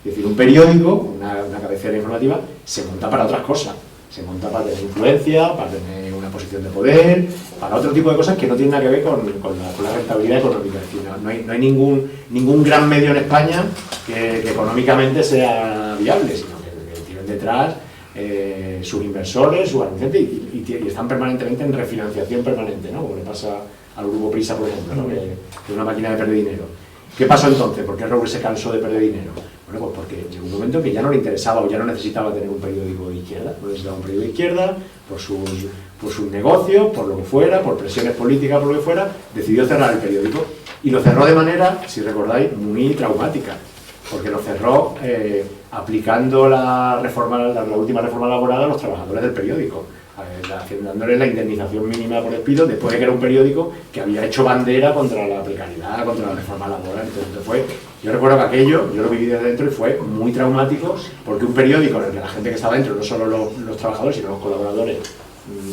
Es decir, un periódico, una cabecera informativa, se monta para otras cosas. Se monta para tener influencia, para tener una posición de poder, para otro tipo de cosas que no tienen nada que ver con la rentabilidad económica. Es decir, no hay ningún gran medio en España que económicamente sea viable, sino que tienen detrás sus inversores, sus anunciantes y están permanentemente en refinanciación permanente, ¿no? Como le pasa al Grupo Prisa, por ejemplo, ¿no? Que es una máquina de perder dinero. ¿Qué pasó entonces? ¿Por qué Roure se cansó de perder dinero? Bueno, pues porque llegó un momento que ya no le interesaba o ya no necesitaba tener un periódico de izquierda. No necesitaba un periódico de izquierda por sus negocios, por lo que fuera, por presiones políticas, por lo que fuera, decidió cerrar el periódico. Y lo cerró de manera, si recordáis, muy traumática, porque lo cerró aplicando la última reforma laboral a los trabajadores del periódico, dándoles la indemnización mínima por despido, después de que era un periódico que había hecho bandera contra la precariedad, contra la reforma laboral. Entonces yo recuerdo que aquello, yo lo viví desde dentro y fue muy traumático, porque un periódico en el que la gente que estaba dentro, no solo los trabajadores, sino los colaboradores,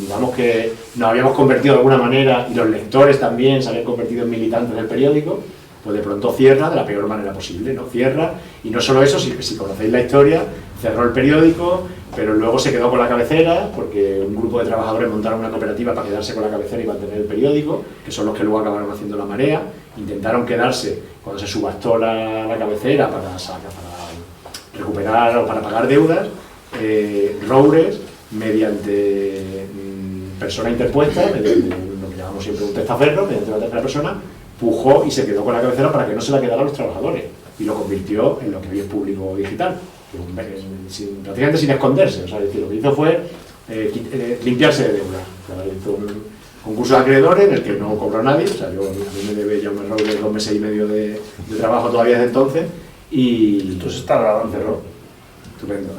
digamos que nos habíamos convertido de alguna manera, y los lectores también se habían convertido en militantes del periódico, pues de pronto cierra de la peor manera posible, ¿no? Cierra, y no solo eso, si conocéis la historia, cerró el periódico, pero luego se quedó con la cabecera, porque un grupo de trabajadores montaron una cooperativa para quedarse con la cabecera y mantener el periódico, que son los que luego acabaron haciendo La Marea. Intentaron quedarse cuando se subastó la cabecera para recuperar o para pagar deudas. Roures, mediante persona interpuesta, mediante lo que llamamos siempre un testaferro, mediante una tercera persona, pujó y se quedó con la cabecera para que no se la quedaran los trabajadores, y lo convirtió en lo que hoy es Público Digital, prácticamente sin esconderse. O sea, es decir, lo que hizo fue limpiarse de deuda. O sea, hizo un concurso de acreedores en el que no cobró nadie. O sea, a mí me debe ya un error de 2 meses y medio de trabajo todavía desde entonces, y Entonces está grabando. cerró. Estupendo.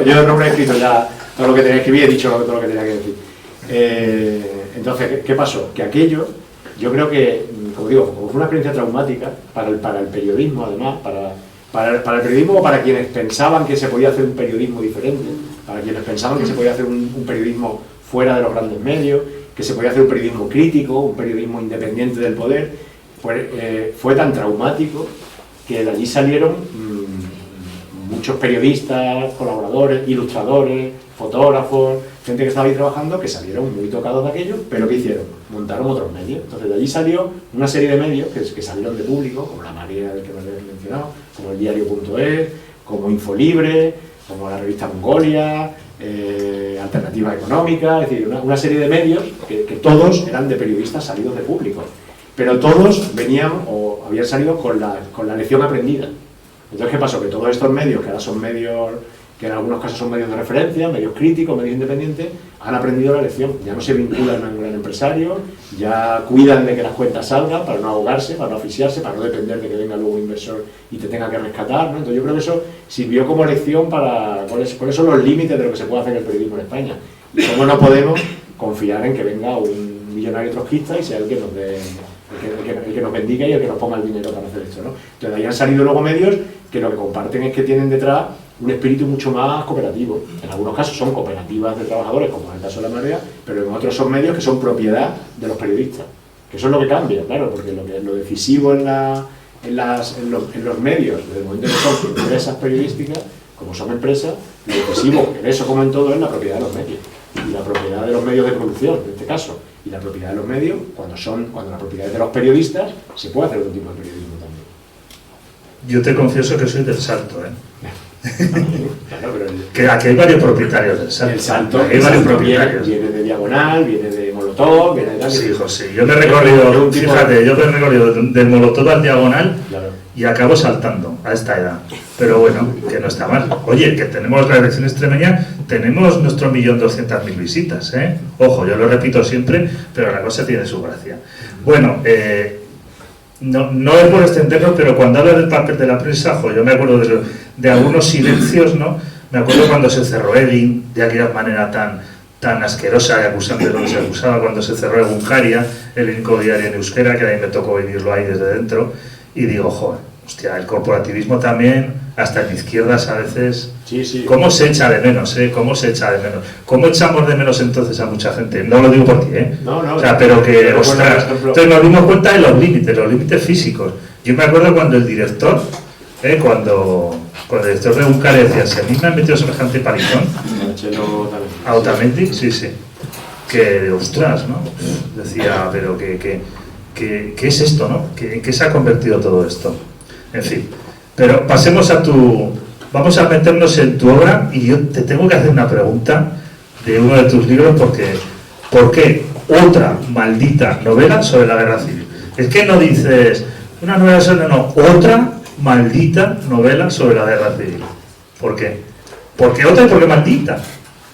Yo no he escrito ya todo lo que tenía que escribir, he dicho todo lo que tenía que decir. Entonces, ¿qué pasó? Que aquello, yo creo que, como digo, como fue una experiencia traumática para el periodismo, además, para el periodismo, o para quienes pensaban que se podía hacer un periodismo diferente, para quienes pensaban que se podía hacer un periodismo fuera de los grandes medios, que se podía hacer un periodismo crítico, un periodismo independiente del poder, pues fue tan traumático que de allí salieron muchos periodistas, colaboradores, ilustradores, fotógrafos, gente que estaba ahí trabajando, que salieron muy tocados de aquello, pero ¿qué hicieron? Montaron otros medios. Entonces de allí salió una serie de medios que salieron de público, como La Marea, del que me he mencionado, como el diario.es, como Infolibre, como la revista Mongolia, Alternativa Económica, es decir, una serie de medios que todos eran de periodistas salidos de público, pero todos venían o habían salido con la lección aprendida. Entonces, ¿qué pasó? Que todos estos medios, que ahora son medios, que en algunos casos son medios de referencia, medios críticos, medios independientes, han aprendido la lección. Ya no se vinculan a un gran empresario, ya cuidan de que las cuentas salgan para no ahogarse, para no asfixiarse, para no depender de que venga luego un inversor y te tenga que rescatar, ¿no? Entonces yo creo que eso sirvió como lección por eso los límites de lo que se puede hacer en el periodismo en España. Y cómo no podemos confiar en que venga un millonario trotskista y sea el que nos dé, el que nos bendiga y el que nos ponga el dinero para hacer esto, ¿no? Entonces de ahí han salido luego medios que lo que comparten es que tienen detrás un espíritu mucho más cooperativo. En algunos casos son cooperativas de trabajadores, como en el caso de La Marea, pero en otros son medios que son propiedad de los periodistas. Que eso es lo que cambia, claro, porque lo decisivo en los medios, desde el momento que son empresas periodísticas, como son empresas, lo decisivo, en eso como en todo, es la propiedad de los medios. Y la propiedad de los medios de producción, en este caso. Y la propiedad de los medios, cuando la propiedad es de los periodistas, se puede hacer otro tipo de periodismo también. Yo te confieso que soy del Salto, ¿eh? Claro, pero Que aquí hay varios propietarios del Salto. El Salto, Hay varios propietarios. viene de Diagonal, viene de Molotov, viene de tal. Sí, José, yo me he recorrido, fíjate, del Molotov al Diagonal, Claro. y acabo saltando a esta edad. Pero bueno, que no está mal. Oye, que tenemos la elección extremeña, tenemos nuestro 1.200.000 visitas, ¿eh? Ojo, yo lo repito siempre, pero la cosa tiene su gracia. Bueno, no es por extendernos, pero cuando hablas del papel de la prensa, yo me acuerdo de algunos silencios, ¿no? Me acuerdo cuando se cerró Egin, de aquella manera tan asquerosa y acusante de lo que se acusaba, cuando se cerró Egunkaria, el único diario en euskera, que a mí me tocó vivirlo ahí desde dentro, y digo, joder, hostia, el corporativismo también, hasta en izquierdas a veces... Sí. ¿Cómo se echa de menos, eh? ¿Cómo se echa de menos? ¿Cómo echamos de menos entonces a mucha gente? No lo digo por ti, ¿eh? No, o sea, pero que, ostras, ejemplo... entonces nos dimos cuenta de los límites físicos. Yo me acuerdo cuando el director, cuando el director de Egunkaria decía, si a mí me han metido semejante palizón, a Otamendi, sí. que ostras, ¿no? Decía, pero ¿qué es esto, no? ¿Qué se ha convertido todo esto? En fin, pero pasemos a vamos a meternos en tu obra y yo te tengo que hacer una pregunta de uno de tus libros porque ¿por qué otra maldita novela sobre la guerra civil? Es que no dices una novela sobre, no, otra maldita novela sobre la guerra civil. ¿Por qué? ¿Por qué otra y por qué maldita?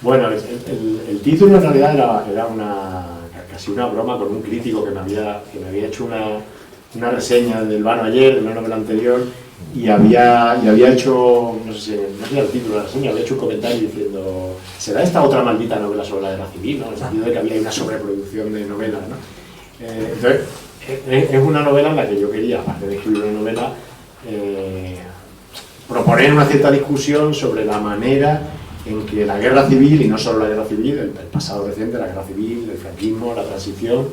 Bueno, el título en realidad era casi una broma con un crítico que me había hecho una reseña del Vano ayer, de una novela anterior, y había hecho, no sé si el título de la reseña, había hecho un comentario diciendo, ¿será esta otra maldita novela sobre la guerra civil? ¿No? En el sentido de que había una sobreproducción de novelas, ¿no? Entonces, es una novela en la que yo quería, aparte de escribir una novela, proponer una cierta discusión sobre la manera en que la guerra civil, y no solo la guerra civil, el pasado reciente, la guerra civil, el franquismo, la transición,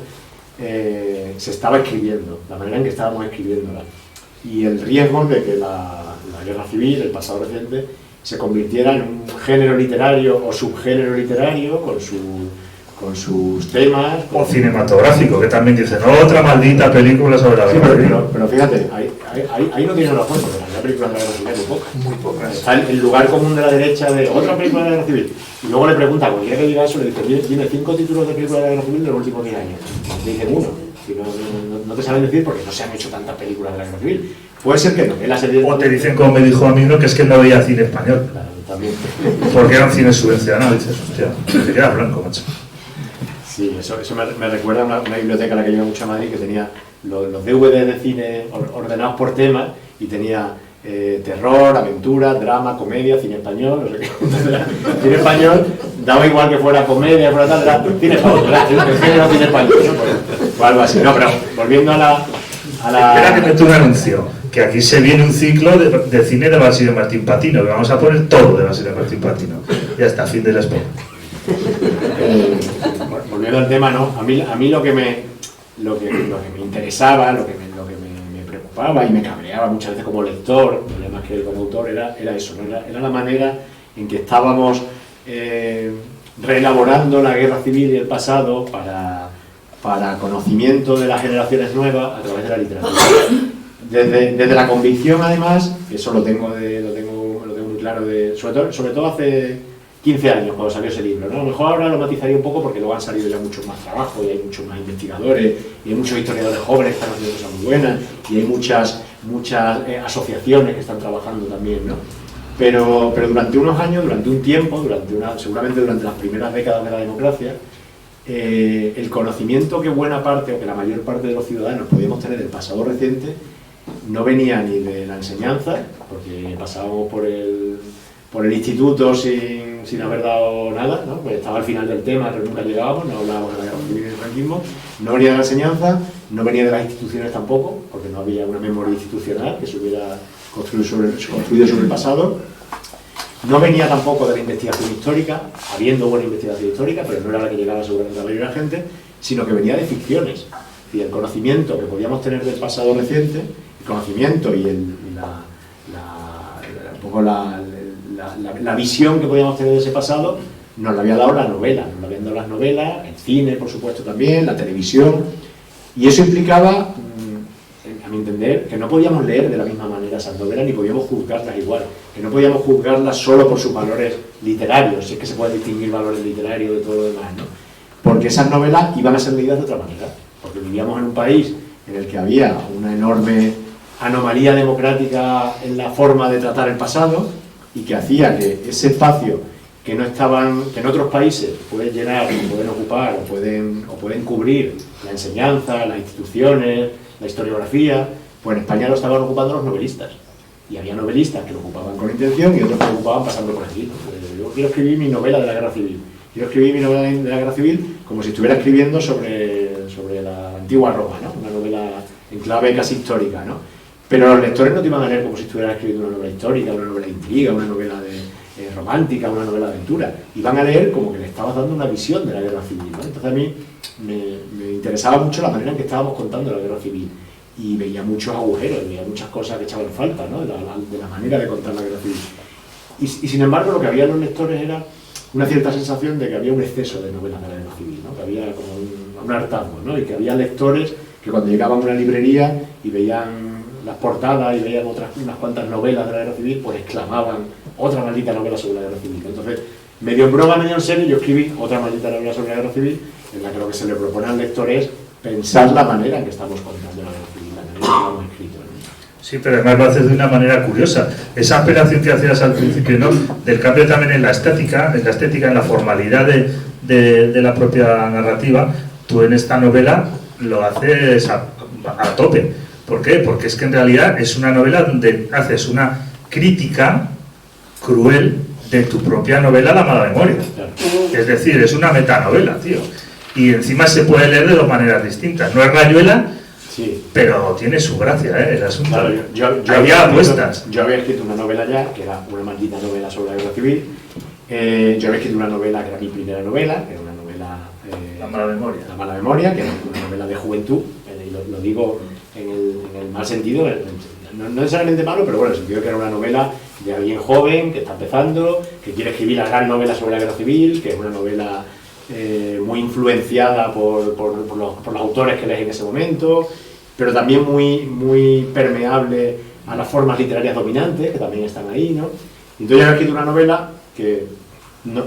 se estaba escribiendo, la manera en que estábamos escribiéndola. Y el riesgo de que la guerra civil, el pasado reciente, se convirtiera en un género literario o subgénero literario con sus temas. O cinematográfico, que también dicen, otra maldita película sobre la guerra civil. Pero fíjate, ahí no tiene razón, porque la película de la guerra civil es muy pocas. Está el lugar común de la derecha de otra película de la guerra civil. Y luego le pregunta a cualquiera que diga eso, le dice, dime 5 títulos de películas de la guerra civil de los últimos 10 años. Le dicen uno. Si no te saben decir porque no se han hecho tantas películas de la guerra civil. Puede ser que no, que la serie... O te dicen, como me dijo a mí, no, que es que no veía cine español. Claro, también. Porque era un cine subvencionado, dices, hostia, te queda blanco, macho. Sí, eso me recuerda a una biblioteca a la que iba mucho a Madrid, que tenía los DVD de cine ordenados por temas, y tenía terror, aventura, drama, comedia, cine español, no sé qué. Cine español, daba igual que fuera comedia, fuera tal, era cine español, era cine español, ¿no? O algo así. No, pero volviendo a la... Espera que meto un anuncio, que aquí se viene un ciclo de cine de Basilio Martín Patino, que vamos a poner todo de Basilio Martín Patino. Ya está, fin del spot. Volviendo al tema, ¿no? A mí lo que me interesaba, lo que me preocupaba y me cabreaba muchas veces como lector, más que como autor, era eso, ¿no? Era la manera en que estábamos reelaborando la guerra civil y el pasado para conocimiento de las generaciones nuevas a través de la literatura. Desde la convicción, además, eso lo tengo muy claro, sobre todo hace 15 años cuando salió ese libro, ¿no? A lo mejor ahora lo matizaría un poco porque luego han salido ya muchos más trabajos y hay muchos más investigadores y hay muchos historiadores jóvenes que están haciendo cosas muy buenas y hay muchas asociaciones que están trabajando también, ¿no? Pero durante unos años, durante un tiempo, seguramente durante las primeras décadas de la democracia, el conocimiento que buena parte o que la mayor parte de los ciudadanos podíamos tener del pasado reciente no venía ni de la enseñanza, porque pasábamos por el instituto sin haber dado nada, ¿no? Pues estaba al final del tema, pero nunca llegábamos, no hablábamos de la guerra civil y el franquismo, no venía de la enseñanza, no venía de las instituciones tampoco, porque no había una memoria institucional que se hubiera construido sobre el pasado, no venía tampoco de la investigación histórica, habiendo buena investigación histórica, pero no era la que llegaba seguramente a la mayoría de la gente, sino que venía de ficciones. Y el conocimiento que podíamos tener del pasado reciente, el conocimiento y la visión que podíamos tener de ese pasado, nos la había dado la novela, nos la habían dado las novelas, el cine, por supuesto, también, la televisión, y eso implicaba, a mi entender, que no podíamos leer de la misma manera esas novelas ni podíamos juzgarlas igual, que no podíamos juzgarlas solo por sus valores literarios, si es que se puede distinguir valores literarios de todo lo demás, ¿no? Porque esas novelas iban a ser leídas de otra manera, porque vivíamos en un país en el que había una enorme anomalía democrática en la forma de tratar el pasado y que hacía que ese espacio que en otros países pueden llenar, pueden ocupar o pueden cubrir la enseñanza, las instituciones, la historiografía, pues en España lo estaban ocupando los novelistas. Y había novelistas que lo ocupaban con intención y otros que lo ocupaban pasando por aquí. Yo quiero escribir mi novela de la guerra civil. Quiero escribir mi novela de la guerra civil como si estuviera escribiendo sobre la antigua Roma, ¿no? Una novela en clave casi histórica, ¿no? Pero los lectores no te iban a leer como si estuvieras escribiendo una novela histórica, una novela de intriga, una novela romántica, una novela de aventura. Iban a leer como que le estabas dando una visión de la guerra civil, ¿no? Entonces a mí me interesaba mucho la manera en que estábamos contando la guerra civil y veía muchos agujeros, veía muchas cosas que echaban falta, ¿no? de la manera de contar la guerra civil. Y sin embargo lo que había en los lectores era una cierta sensación de que había un exceso de novelas de la guerra civil, ¿no? Que había como un hartazgo, ¿no? Y que había lectores que cuando llegaban a una librería y veían las portadas y veían unas cuantas novelas de la guerra civil, pues exclamaban otra maldita novela sobre la guerra civil. Entonces, medio en broma, medio en serio, yo escribí otra maldita novela sobre la guerra civil, en la que lo que se le propone al lector es pensar la manera en que estamos contando la guerra civil, la manera en que lo hemos escrito, ¿no? Sí, pero además lo haces de una manera curiosa. Esa apelación que hacías al principio, ¿no? Del cambio también en la estética, en la formalidad de la propia narrativa, tú en esta novela lo haces a tope. ¿Por qué? Porque es que en realidad es una novela donde haces una crítica cruel de tu propia novela La mala memoria. Es decir, es una metanovela, tío. Y encima se puede leer de dos maneras distintas. No es rayuela, sí, pero tiene su gracia, el asunto. Claro, yo había apuestas. Yo había escrito una novela ya, que era una maldita novela sobre la guerra civil. Yo había escrito una novela que era mi primera novela, que era una novela... La mala memoria. La mala memoria, que era una novela de juventud, y lo digo en el mal sentido, no necesariamente malo, pero bueno, en el sentido de que era una novela de alguien joven, que está empezando, que quiere escribir la gran novela sobre la guerra civil, que es una novela muy influenciada por los autores que lees en ese momento, pero también muy permeable a las formas literarias dominantes, que también están ahí, ¿no? Entonces yo he escrito una novela que no,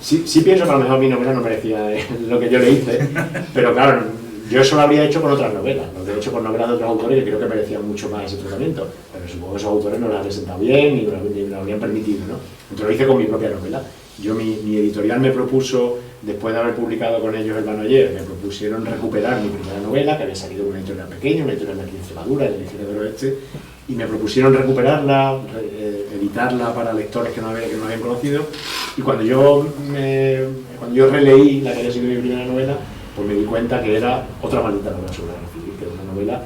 sí pienso que a lo mejor mi novela no merecía lo que yo le hice, pero claro, yo eso lo habría hecho con otras novelas, lo que he hecho con novelas de otros autores que creo que merecían mucho más ese tratamiento, pero supongo que esos autores no lo han presentado bien ni me lo habrían permitido, ¿no? Entonces lo hice con mi propia novela. Yo, mi editorial me propuso, después de haber publicado con ellos El Banoyer, me propusieron recuperar mi primera novela, que había salido de una editorial pequeña, una editorial de aquí de Extremadura, de la Edición del Oeste, y me propusieron recuperarla, editarla para lectores que no habían conocido, y cuando yo releí la que había sido mi primera novela, pues me di cuenta que era otra maldita novela sobre la guerra civil, que era una novela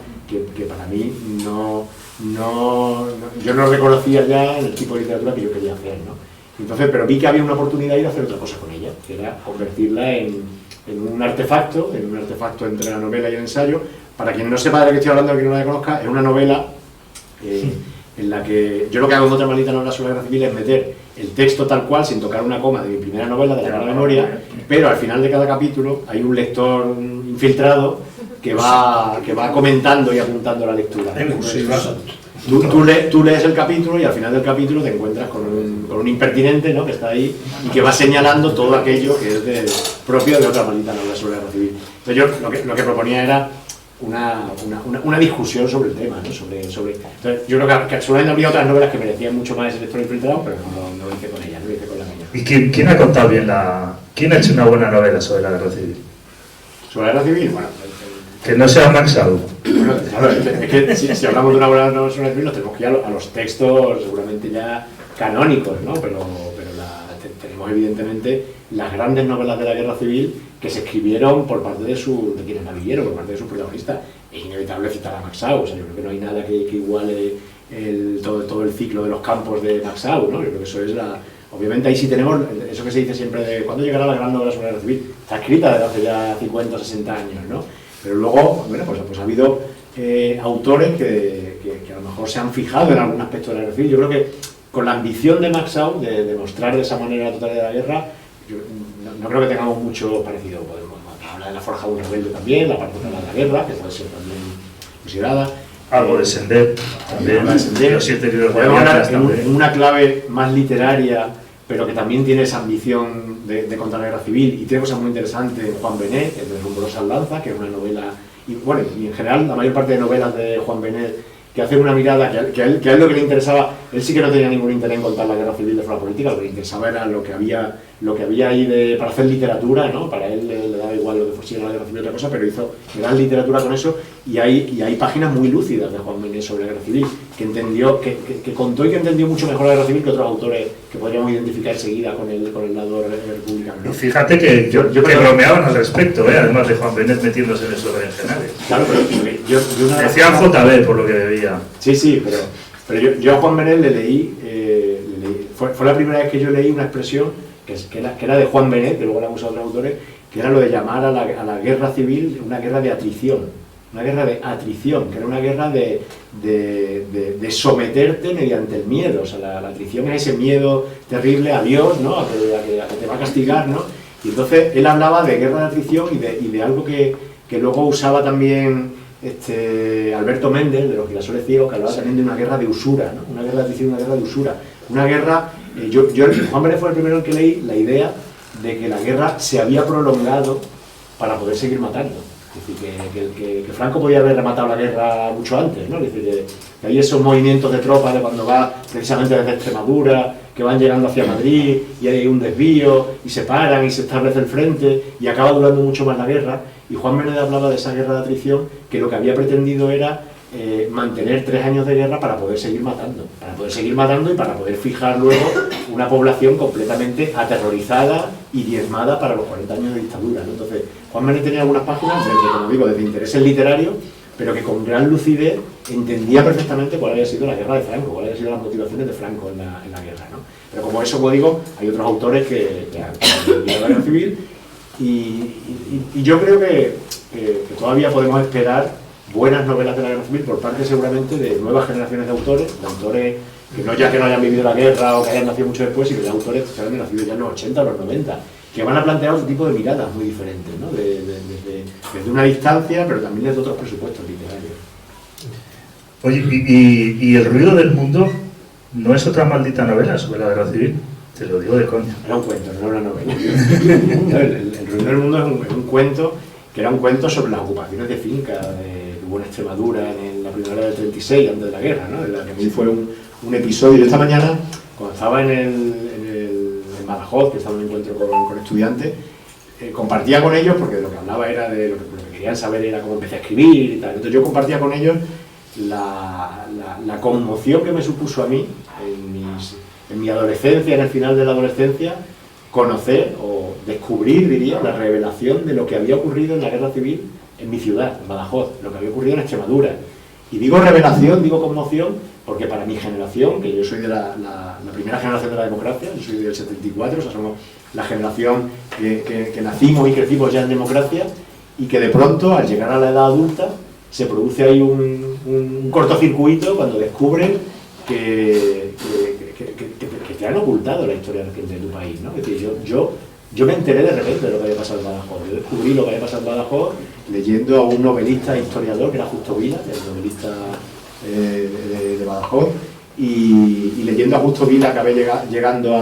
que para mí yo no reconocía ya el tipo de literatura que yo quería hacer, ¿no? Entonces, pero vi que había una oportunidad de hacer otra cosa con ella, que era convertirla en un artefacto entre la novela y el ensayo. Para quien no sepa de lo que estoy hablando, que no la conozca, es una novela en la que yo lo que hago en otra maldita novela sobre la guerra civil es meter el texto tal cual, sin tocar una coma de mi primera novela, de La mala memoria, pero al final de cada capítulo hay un lector infiltrado que va comentando y apuntando la lectura. Tú lees el capítulo y al final del capítulo te encuentras con un impertinente, ¿no?, que está ahí y que va señalando todo aquello que es propio de otra maldita novela sobre la guerra civil. Entonces yo lo que proponía era una discusión sobre el tema, ¿no? Entonces yo creo que seguramente habría otras novelas que merecían mucho más ese lector infiltrado, pero no lo hice con ella, no lo hice con la mía. ¿Y quién ha contado bien quién ha hecho una buena novela sobre la guerra civil? ¿Sobre la guerra civil? Bueno, que no sea Max Sadu. Bueno, claro, es que si hablamos de una buena novela sobre la guerra civil, nos tenemos que ir a los textos seguramente ya canónicos, ¿no? Pero tenemos evidentemente las grandes novelas de la guerra civil que se escribieron por parte de quienes la vivieron, por parte de sus protagonistas. Es inevitable citar a Max Sau, o sea, yo creo que no hay nada que iguale todo el ciclo de los campos de Max Sau, ¿no? Yo creo que eso es obviamente ahí sí tenemos eso que se dice siempre de ¿cuándo llegará la gran novela sobre la guerra civil? Está escrita desde hace ya 50 o 60 años, ¿no? Pero luego, bueno, pues ha habido autores que a lo mejor se han fijado en algún aspecto de la guerra civil. Yo creo que con la ambición de Max Sau de demostrar de esa manera la totalidad de la guerra, yo no creo que tengamos mucho parecido. Podemos hablar de La forja de un rebelde también, la parte de la guerra, que puede ser también considerada. Algo de Sender, también, los 7 libros de podemos hablar también. en una clave más literaria, pero que también tiene esa ambición de contar la guerra civil, y tiene cosas muy interesantes en Juan Benet, el de Rumorosa Lanza, que es una novela, y en general la mayor parte de novelas de Juan Benet, que hacen una mirada que a él lo que le interesaba, él sí que no tenía ningún interés en contar la guerra civil de forma política, lo que le interesaba era lo que había ahí para hacer literatura, ¿no? Para él le daba igual lo que fuese la guerra civil o otra cosa, pero hizo gran literatura con eso, y hay páginas muy lúcidas de Juan Benet sobre la guerra civil, que entendió, que contó y que entendió mucho mejor la guerra civil que otros autores que podríamos identificar enseguida con el lado republicano, ¿no? Y fíjate que yo que bromeaban al respecto, además de Juan Benet metiéndose en esos berenjenales. Claro, pero decían JB por lo que veía. Sí, pero yo a Juan Benet le leí, fue la primera vez que yo leí una expresión que era de Juan Benet, que luego la han usado otros autores, que era lo de llamar a la guerra civil una guerra de atrición. una guerra de atrición, que era una guerra de someterte mediante el miedo. O sea, la atrición es ese miedo terrible a Dios, ¿no? a que te va a castigar, ¿no? Y entonces él hablaba de guerra de atrición y de algo que luego usaba también Alberto Méndez, de los girasoles ciegos, que hablaba también de una guerra de usura, ¿no? Una guerra de atrición, una guerra de usura. Una guerra, Juan Benet fue el primero en que leí la idea de que la guerra se había prolongado para poder seguir matando. Es decir, que Franco podía haber rematado la guerra mucho antes, ¿no? Es decir, que hay esos movimientos de tropas de cuando va precisamente desde Extremadura, que van llegando hacia Madrid, y hay un desvío, y se paran, y se establece el frente, y acaba durando mucho más la guerra. Y Juan Benet hablaba de esa guerra de atrición, que lo que había pretendido era mantener 3 años de guerra para poder seguir matando y para poder fijar luego una población completamente aterrorizada y diezmada para los 40 años de dictadura, ¿no? Entonces, Juan Benet tenía algunas páginas, como digo, desde intereses literarios, pero que con gran lucidez entendía perfectamente cuál había sido la guerra de Franco, cuáles habían sido las motivaciones de Franco en la guerra, ¿no? Pero como eso, como digo, hay otros autores que han vivido la guerra civil y yo creo que todavía podemos esperar buenas novelas de la guerra civil por parte seguramente de nuevas generaciones de autores que no hayan vivido la guerra o que hayan nacido mucho después, sino de autores que hayan nacido ya en los 80 o los 90, que van a plantear otro tipo de miradas muy diferentes, ¿no? Desde una distancia, pero también desde otros presupuestos literarios. Oye, ¿y El ruido del mundo no es otra maldita novela sobre la guerra civil? Te lo digo de coña. Era un cuento, no era una novela. El ruido del mundo es un cuento, que era un cuento sobre las ocupaciones de fincas que hubo en Extremadura en la primavera del 36, antes de la guerra, ¿no? Que a mí fue un episodio. Esta mañana, cuando estaba en Badajoz, que estaba en un encuentro con estudiantes, compartía con ellos, porque de lo que hablaba era de lo que querían saber era cómo empecé a escribir y tal. Entonces yo compartía con ellos la conmoción que me supuso a mí en mi adolescencia, en el final de la adolescencia, conocer o descubrir, diría, la revelación de lo que había ocurrido en la guerra civil en mi ciudad, en Badajoz, lo que había ocurrido en Extremadura. Y digo revelación, digo conmoción, porque para mi generación, que yo soy de la primera generación de la democracia, yo soy del 74, o sea, somos la generación que nacimos y crecimos ya en democracia, y que de pronto, al llegar a la edad adulta, se produce ahí un cortocircuito cuando descubren que te han ocultado la historia de tu país, ¿no? Es decir, yo me enteré de repente de lo que había pasado en Badajoz. Yo descubrí lo que había pasado en Badajoz leyendo a un novelista historiador, que era Justo Vila, el novelista de Badajoz, y leyendo a Justo Vila acabé llegando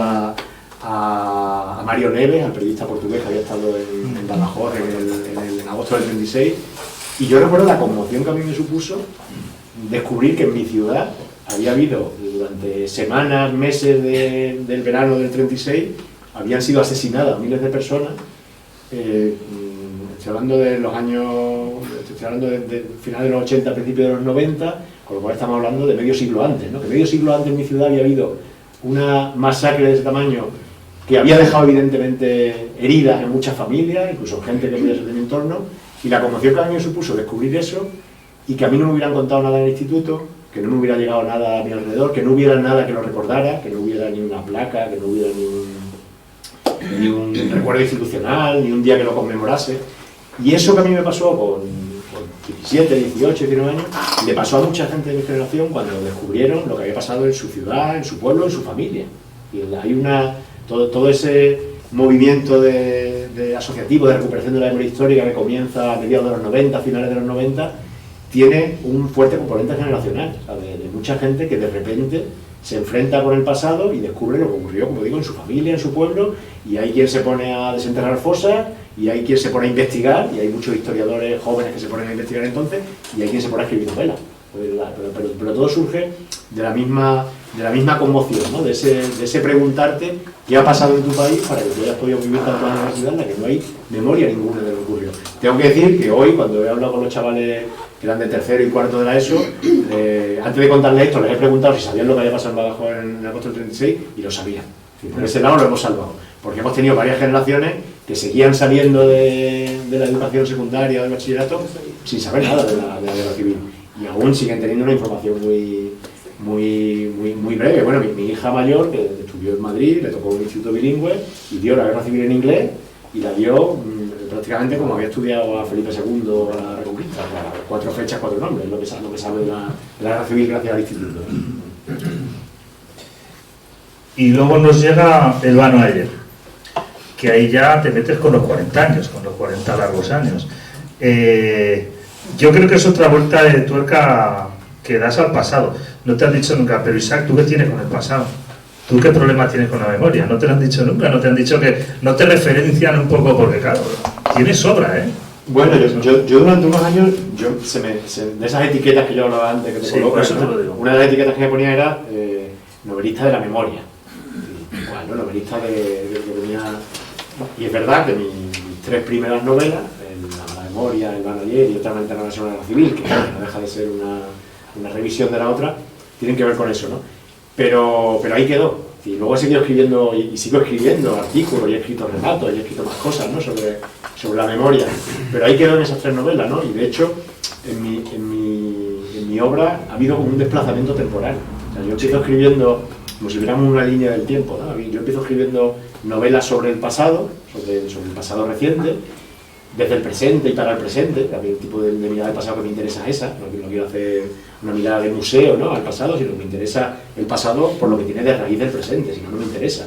a Mario Neves, al periodista portugués que había estado en Badajoz en agosto del 36, y yo recuerdo la conmoción que a mí me supuso descubrir que en mi ciudad había habido, durante semanas, meses del verano del 36, habían sido asesinadas miles de personas. Estoy hablando de los años, estoy hablando de finales de los 80, principios de los 90, con lo cual estamos hablando de medio siglo antes, ¿no? Que medio siglo antes en mi ciudad había habido una masacre de ese tamaño que había dejado evidentemente heridas en muchas familias, incluso gente que podía ser de mi entorno, y la conmoción que a mí me supuso descubrir eso, y que a mí no me hubieran contado nada en el instituto, que no me hubiera llegado nada a mi alrededor, que no hubiera nada que lo recordara, que no hubiera ni una placa, que no hubiera ni un recuerdo institucional, ni un día que lo conmemorase. Y eso que a mí me pasó con 17, 18, 19 años, le pasó a mucha gente de mi generación cuando descubrieron lo que había pasado en su ciudad, en su pueblo, en su familia. Y hay todo ese movimiento asociativo de recuperación de la memoria histórica que comienza a mediados de los 90, finales de los 90, tiene un fuerte componente generacional, o sea, de mucha gente que de repente se enfrenta con el pasado y descubre lo que ocurrió, como digo, en su familia, en su pueblo, y hay quien se pone a desenterrar fosas, y hay quien se pone a investigar, y hay muchos historiadores jóvenes que se ponen a investigar entonces, y hay quien se pone a escribir novelas. Pero todo surge de la misma conmoción, ¿no? de ese preguntarte qué ha pasado en tu país para que tú hayas podido vivir tanto en la universidad en la que no hay memoria ninguna de lo que ocurrió. Tengo que decir que hoy, cuando he hablado con los chavales que eran de tercero y cuarto de la ESO, antes de contarles esto, les he preguntado si sabían lo que había pasado en Badajoz en agosto del 36, y lo sabían. Por ese lado lo hemos salvado, porque hemos tenido varias generaciones que seguían saliendo de la educación secundaria o del bachillerato sin saber nada de la guerra civil, y aún siguen teniendo una información muy breve. Bueno, mi hija mayor, que estudió en Madrid, le tocó un instituto bilingüe y dio la guerra civil en inglés, y la dio prácticamente como había estudiado a Felipe II a la Reconquista, o sea, 4 fechas, 4 nombres, lo que sabe de la Guerra Civil gracias al instituto. Y luego nos llega el Vano Ayer, que ahí ya te metes con los 40 años, con los 40 largos años. Yo creo que es otra vuelta de tuerca que das al pasado. No te han dicho nunca, pero Isaac, ¿tú qué tienes con el pasado? ¿Tú qué problema tienes con la memoria? No te lo han dicho nunca, no te han dicho que no te referencian un poco, porque claro, tienes sobra, ¿eh? Bueno, yo durante unos años, de esas etiquetas que yo hablaba antes, que te Sí, coloco, por eso te lo digo. una de las etiquetas que me ponía era novelista de la memoria. Igual, ¿no? Novelista de que tenía... Y es verdad que mis 3 primeras novelas, La Memoria, El Vano Ayer y otra Ventana sobre la Guerra Civil, que no deja de ser una revisión de la otra, tienen que ver con eso, ¿no? Pero ahí quedó. Y luego he seguido escribiendo y sigo escribiendo artículos y he escrito relatos y he escrito más cosas, ¿no? sobre la memoria. Pero ahí quedó en esas 3 novelas, ¿no? Y de hecho, en mi obra ha habido como un desplazamiento temporal. O sea, yo empiezo escribiendo, como si viéramos una línea del tiempo, ¿no? Yo empiezo escribiendo novelas sobre el pasado, sobre el pasado reciente, desde el presente y para el presente. A mí el tipo de mirada del pasado que me interesa es esa, no quiero hacer una mirada de museo, ¿no?, al pasado, sino que me interesa el pasado por lo que tiene de raíz del presente, si no, no me interesa.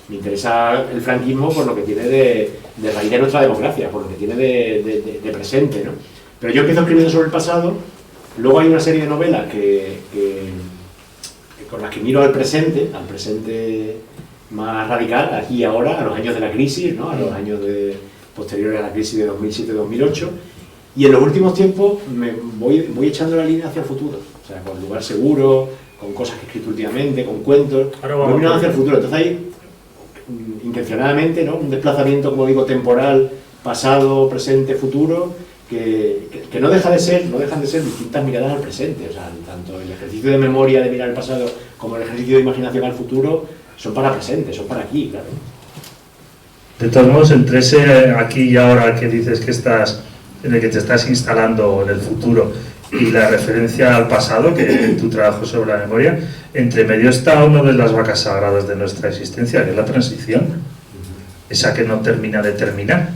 Me interesa el franquismo por lo que tiene de raíz de nuestra democracia, por lo que tiene de presente, ¿no? Pero yo empiezo escribiendo sobre el pasado, luego hay una serie de novelas con las que miro al presente más radical, aquí y ahora, a los años de la crisis, ¿no?, a los años posteriores a la crisis de 2007-2008, y en los últimos tiempos me voy echando la línea hacia el futuro, o sea, con Lugar Seguro, con cosas que he escrito últimamente, con cuentos, voy mirando hacia el futuro. Entonces hay, intencionadamente, ¿no?, un desplazamiento, como digo, temporal, pasado, presente, futuro, que no dejan de ser distintas miradas al presente. O sea, tanto el ejercicio de memoria de mirar el pasado como el ejercicio de imaginación al futuro son para presente, son para aquí, claro. De todos modos, entre ese aquí y ahora que dices que en el que te estás instalando en el futuro y la referencia al pasado, que en tu trabajo sobre la memoria, entre medio está una de las vacas sagradas de nuestra existencia, que es la transición, esa que no termina de terminar.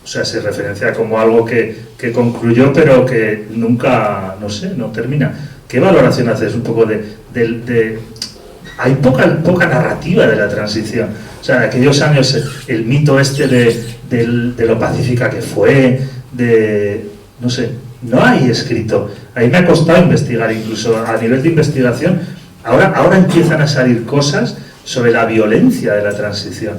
O sea, se referencia como algo que concluyó, pero que nunca, no sé, no termina. ¿Qué valoración haces un poco hay poca narrativa de la transición? O sea, aquellos años, el mito de lo pacífica que fue, no sé, no hay escrito. A mí me ha costado investigar, incluso a nivel de investigación. Ahora empiezan a salir cosas sobre la violencia de la transición,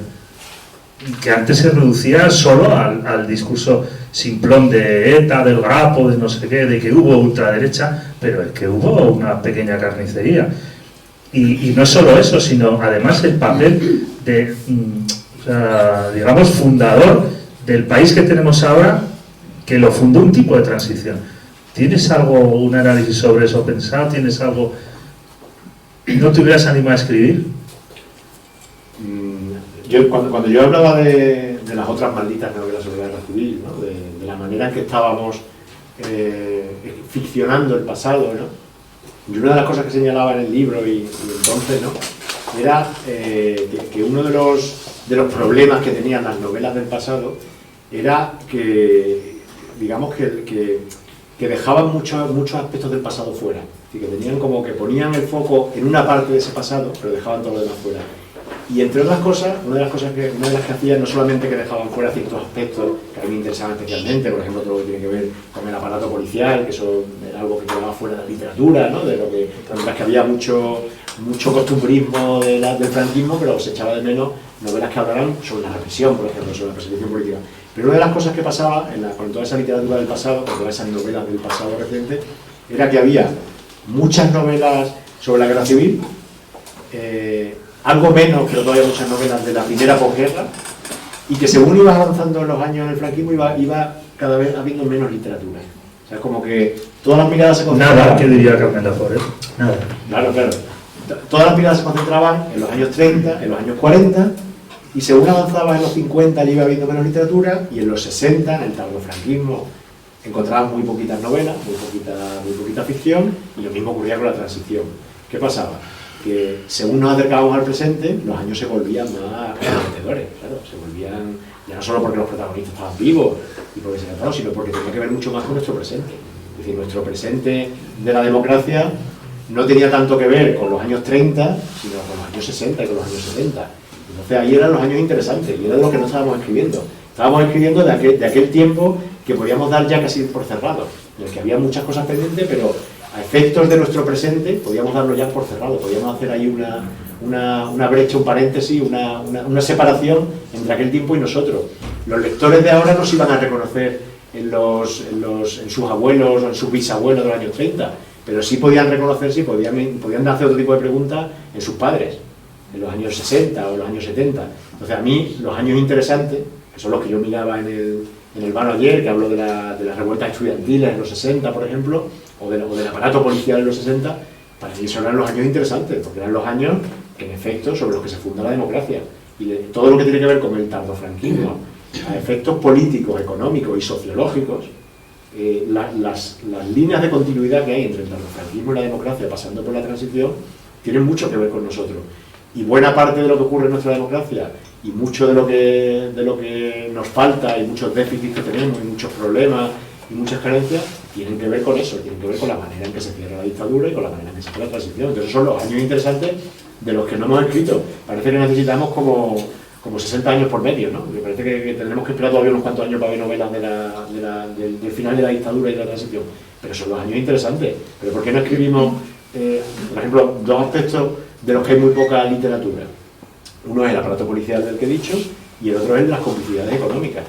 que antes se reducía solo al discurso simplón de ETA, del Grapo, de no sé qué, de que hubo ultraderecha, pero es que hubo una pequeña carnicería. Y no solo eso, sino además el papel digamos, fundador del país que tenemos ahora, que lo fundó un tipo de transición. ¿Tienes un análisis sobre eso pensado? ¿Tienes algo? ¿No te hubieras animado a escribir? Cuando yo hablaba de las otras malditas novelas sobre la guerra civil, ¿no?, de la manera en que estábamos ficcionando el pasado, ¿no?, y una de las cosas que señalaba en el libro y entonces, ¿no?, era que uno de los problemas que tenían las novelas del pasado era que, digamos, que dejaban muchos aspectos del pasado fuera. Es decir, que tenían como que ponían el foco en una parte de ese pasado, pero dejaban todo lo demás fuera. Y entre otras cosas, una de las que hacían no solamente que dejaban fuera ciertos aspectos que a mí me interesaban especialmente, por ejemplo, todo lo que tiene que ver con el aparato policial, que eso era algo que quedaba fuera de la literatura, ¿no?, mientras que había mucho costumbrismo del franquismo, pero se echaba de menos novelas que hablaran sobre la represión, por ejemplo, sobre la persecución política. Pero una de las cosas que pasaba con toda esa literatura del pasado, con todas esas novelas del pasado reciente, era que había muchas novelas sobre la guerra civil, algo menos, pero todavía muchas novelas de la primera posguerra, y que según iba avanzando en los años en el franquismo iba cada vez habiendo menos literatura. O sea, como que todas las miradas se concentraban... Nada, ¿qué diría Carmen Lafort? Nada. Claro. Todas las miradas se concentraban en los años 30, en los años 40, y según avanzaba en los 50 ya iba habiendo menos literatura, y en los 60, en el tardofranquismo, encontraban muy poquitas novelas, muy poquita ficción, y lo mismo ocurría con la transición. ¿Qué pasaba? Que según nos acercábamos al presente, los años se volvían más prometedores, claro, Ya no solo porque los protagonistas estaban vivos y porque se trataron, sino porque tenía que ver mucho más con nuestro presente. Es decir, nuestro presente de la democracia no tenía tanto que ver con los años 30, sino con los años 60 y con los años 70. Entonces ahí eran los años interesantes y era de lo que no estábamos escribiendo. Estábamos escribiendo de aquel tiempo que podíamos dar ya casi por cerrado, en el que había muchas cosas pendientes, pero a efectos de nuestro presente podíamos darlo ya por cerrado, podíamos hacer ahí una brecha, un paréntesis, una separación entre aquel tiempo y nosotros. Los lectores de ahora no se iban a reconocer en sus abuelos o en sus bisabuelos de los años 30, pero sí podían reconocerse y podían hacer otro tipo de preguntas en sus padres, en los años 60 o los años 70. Entonces a mí los años interesantes, que son los que yo miraba en el Vano ayer, que hablo de las revueltas estudiantiles en los 60, por ejemplo, o del aparato policial en los 60, para mí eran los años interesantes, porque eran los años que en efecto sobre los que se funda la democracia. Y todo lo que tiene que ver con el tardofranquismo, a efectos políticos, económicos y sociológicos, las líneas de continuidad que hay entre el tardofranquismo y la democracia, pasando por la transición, tienen mucho que ver con nosotros. Y buena parte de lo que ocurre en nuestra democracia y mucho de lo que nos falta y muchos déficits que tenemos y muchos problemas y muchas carencias tienen que ver con eso, tienen que ver con la manera en que se cierra la dictadura y con la manera en que se cierra la transición. Entonces son los años interesantes de los que no hemos escrito. Parece que necesitamos como 60 años por medio, ¿no? Me parece que tendremos que esperar todavía unos cuantos años para ver novelas del final de la dictadura y de la transición. Pero son los años interesantes. ¿Pero por qué no escribimos, por ejemplo, dos aspectos de los que hay muy poca literatura? Uno es el aparato policial del que he dicho y el otro es las complicidades económicas.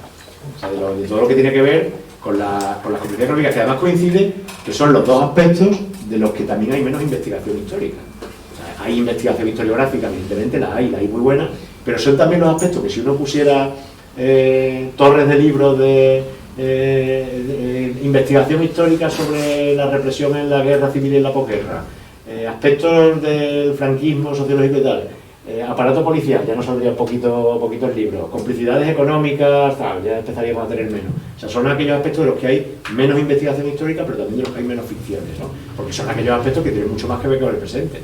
O sea, de todo lo que tiene que ver con las complicidades económicas, que además coincide que son los dos aspectos de los que también hay menos investigación histórica. O sea, hay investigación historiográfica, evidentemente la hay muy buena, pero son también los aspectos que si uno pusiera torres de libros de investigación histórica sobre la represión en la guerra civil y en la posguerra, aspectos del franquismo sociológico y tal, aparato policial, ya nos saldrían poquitos libros, complicidades económicas, tal, ya empezaríamos a tener menos. O sea, son aquellos aspectos de los que hay menos investigación histórica, pero también de los que hay menos ficciones, ¿no? Porque son aquellos aspectos que tienen mucho más que ver con el presente.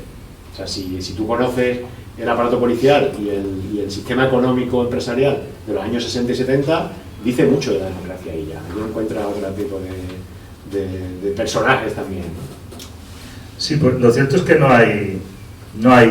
O sea, si tú conoces el aparato policial y el sistema económico empresarial de los años 60 y 70, dice mucho de la democracia y ya. Ahí encuentras otro tipo de personajes también, ¿no? Sí, pues lo cierto es que no hay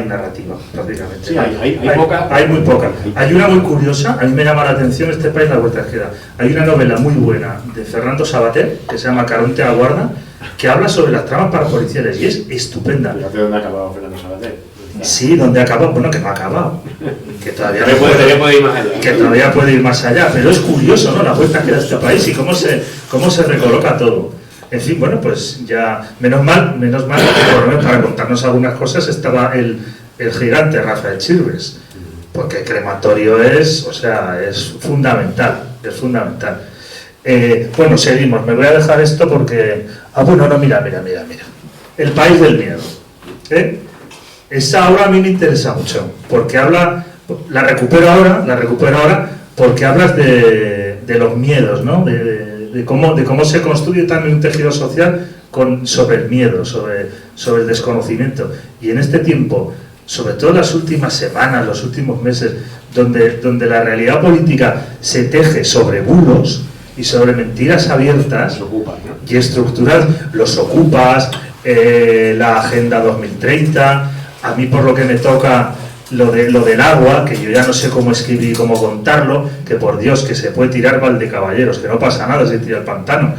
narrativa, prácticamente. Sí, hay poca. Hay muy poca. Hay una muy curiosa, a mí me llama la atención este país, la vuelta que da. Hay una novela muy buena de Fernando Savater, que se llama Caronte a Guarda, que habla sobre las tramas parapoliciales y es estupenda. Fíjate dónde ha acabado Fernando Savater. Sí, ¿dónde ha acabado? Bueno, que no ha acabado. Que todavía puede ir más allá. Que todavía puede ir más allá, pero es curioso, ¿no? La vuelta que da este país y cómo se recoloca todo. En fin, bueno, pues ya, menos mal, que por lo menos para contarnos algunas cosas estaba el gigante Rafael Chirves, porque el crematorio es fundamental, Bueno, seguimos, me voy a dejar esto porque... mira. El país del miedo, Esa obra a mí me interesa mucho, porque la recupero ahora porque hablas de los miedos, ¿no? De cómo se construye también un tejido social sobre el miedo, sobre el desconocimiento. Y en este tiempo, sobre todo las últimas semanas, los últimos meses, donde la realidad política se teje sobre bulos y sobre mentiras abiertas y estructuras, los ocupas, la Agenda 2030, a mí por lo que me toca lo del agua, que yo ya no sé cómo escribir y cómo contarlo, que por Dios que se puede tirar Valdecaballeros, que no pasa nada si tira el pantano.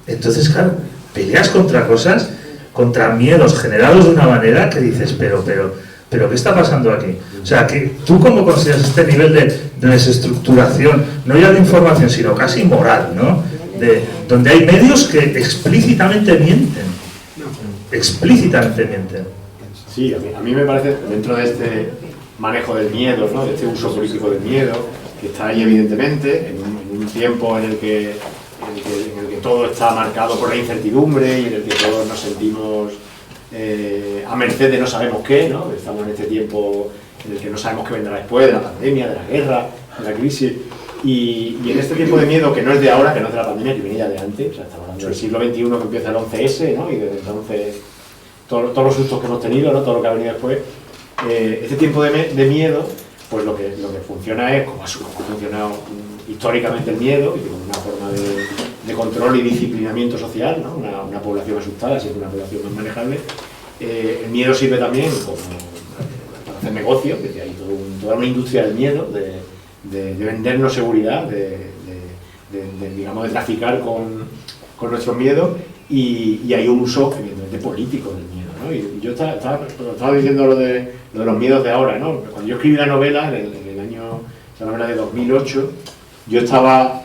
Entonces, claro, peleas contra cosas, contra miedos generados de una manera que dices, pero ¿qué está pasando aquí? O sea, que ¿tú cómo consideras este nivel de desestructuración, no ya de información, sino casi moral, ¿no? Donde hay medios que explícitamente mienten. Sí, a mí me parece, dentro de este manejo del miedo, ¿no? De este uso político del miedo, que está ahí evidentemente, en un tiempo en el que todo está marcado por la incertidumbre y en el que todos nos sentimos a merced de no sabemos qué, ¿no? Estamos en este tiempo en el que no sabemos qué vendrá después, de la pandemia, de la guerra, de la crisis, y en este tiempo de miedo, que no es de ahora, que no es de la pandemia, que viene ya de antes, o sea, estamos hablando del siglo XXI, que empieza el 11S, ¿no? Y desde entonces todos los sustos que hemos tenido, ¿no? Todo lo que ha venido después, este tiempo de miedo, pues lo que funciona es, como ha funcionado históricamente el miedo, y como una forma de control y disciplinamiento social, ¿no? Una población asustada, siempre una población más manejable. El miedo sirve también como para hacer negocio, que hay toda una industria del miedo, de vendernos seguridad, digamos, de traficar con nuestros miedos, y hay un uso, evidentemente, político del miedo, ¿no? Y yo estaba diciendo lo de los miedos de ahora, ¿no? Cuando yo escribí la novela, en el año, esa novela de 2008, yo estaba,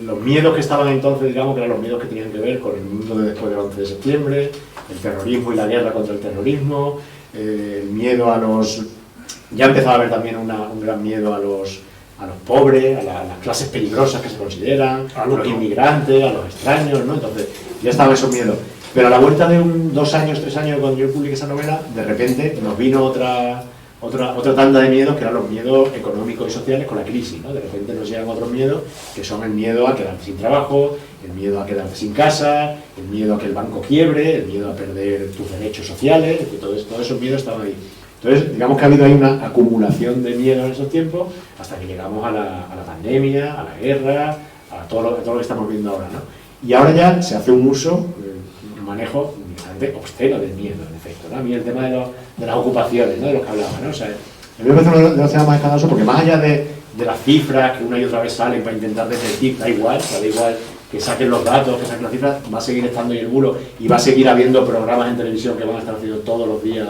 los miedos que estaban entonces, digamos, que eran los miedos que tenían que ver con el mundo de después del 11 de septiembre, el terrorismo y la guerra contra el terrorismo, el miedo a los... Ya empezaba a haber también un gran miedo a los pobres, a las clases peligrosas que se consideran, a los inmigrantes, a los extraños, ¿no? Entonces, ya estaban esos miedos. Pero a la vuelta de 2 años, 3 años, cuando yo publiqué esa novela, de repente nos vino otra tanda de miedos, que eran los miedos económicos y sociales con la crisis, ¿no? De repente nos llegan otros miedos, que son el miedo a quedarte sin trabajo, el miedo a quedarte sin casa, el miedo a que el banco quiebre, el miedo a perder tus derechos sociales, que todos esos miedos estaban ahí. Entonces, digamos que ha habido ahí una acumulación de miedo en esos tiempos, hasta que llegamos a la pandemia, a la guerra, a todo lo que estamos viendo ahora, ¿no? Y ahora ya se hace un uso, un manejo bastante obsceno del miedo, en efecto, ¿no? A mí el tema de las ocupaciones, ¿no? De los que hablaba, ¿no? O sea, a mí me parece uno de los temas más escandalosos, porque más allá de las cifras que una y otra vez salen para intentar detectar, da igual que saquen los datos, que saquen las cifras, va a seguir estando ahí el bulo, y va a seguir habiendo programas en televisión que van a estar haciendo todos los días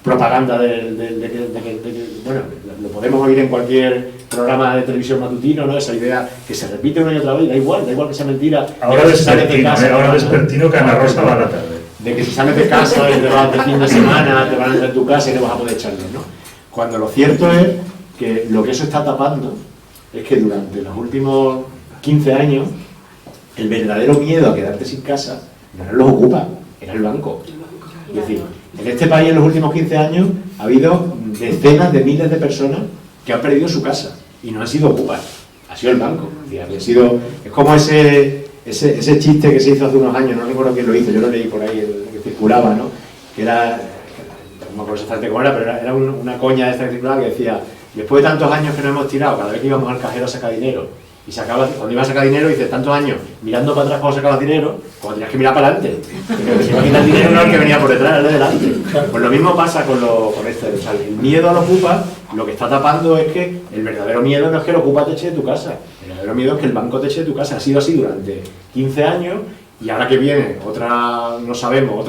propaganda bueno, lo podemos oír en cualquier programa de televisión matutino, ¿no? Esa idea que se repite una y otra vez, da igual que sea mentira. Ahora despertino que Ana Rosa va a la tarde. De que si sales de casa y te vas de fin de semana, te van a entrar en tu casa y no vas a poder echarle, ¿no? Cuando lo cierto es que lo que eso está tapando es que durante los últimos 15 años el verdadero miedo a quedarte sin casa no eran los ocupas, era el banco. Es decir, en este país en los últimos 15 años ha habido decenas de miles de personas que han perdido su casa y no han sido ocupas, ha sido el banco. Es como ese chiste que se hizo hace unos años, no recuerdo quién lo hizo, yo lo leí por ahí, el que circulaba, ¿no? Que era, no me acuerdo exactamente cómo era, pero era una coña esta que circulaba que decía: después de tantos años que nos hemos tirado, cada vez que íbamos al cajero a sacar dinero, y cuando iba a sacar dinero, dice, tantos años mirando para atrás cuando sacabas dinero, cuando tenías que mirar para adelante, porque si no quitas el dinero no era el que venía por detrás, era el de delante. Pues lo mismo pasa con este, o sea, el miedo al ocupa, lo que está tapando es que el verdadero miedo no es que el ocupa te eche de tu casa, el verdadero miedo es que el banco te eche de tu casa. Ha sido así durante 15 años, y ahora que viene otra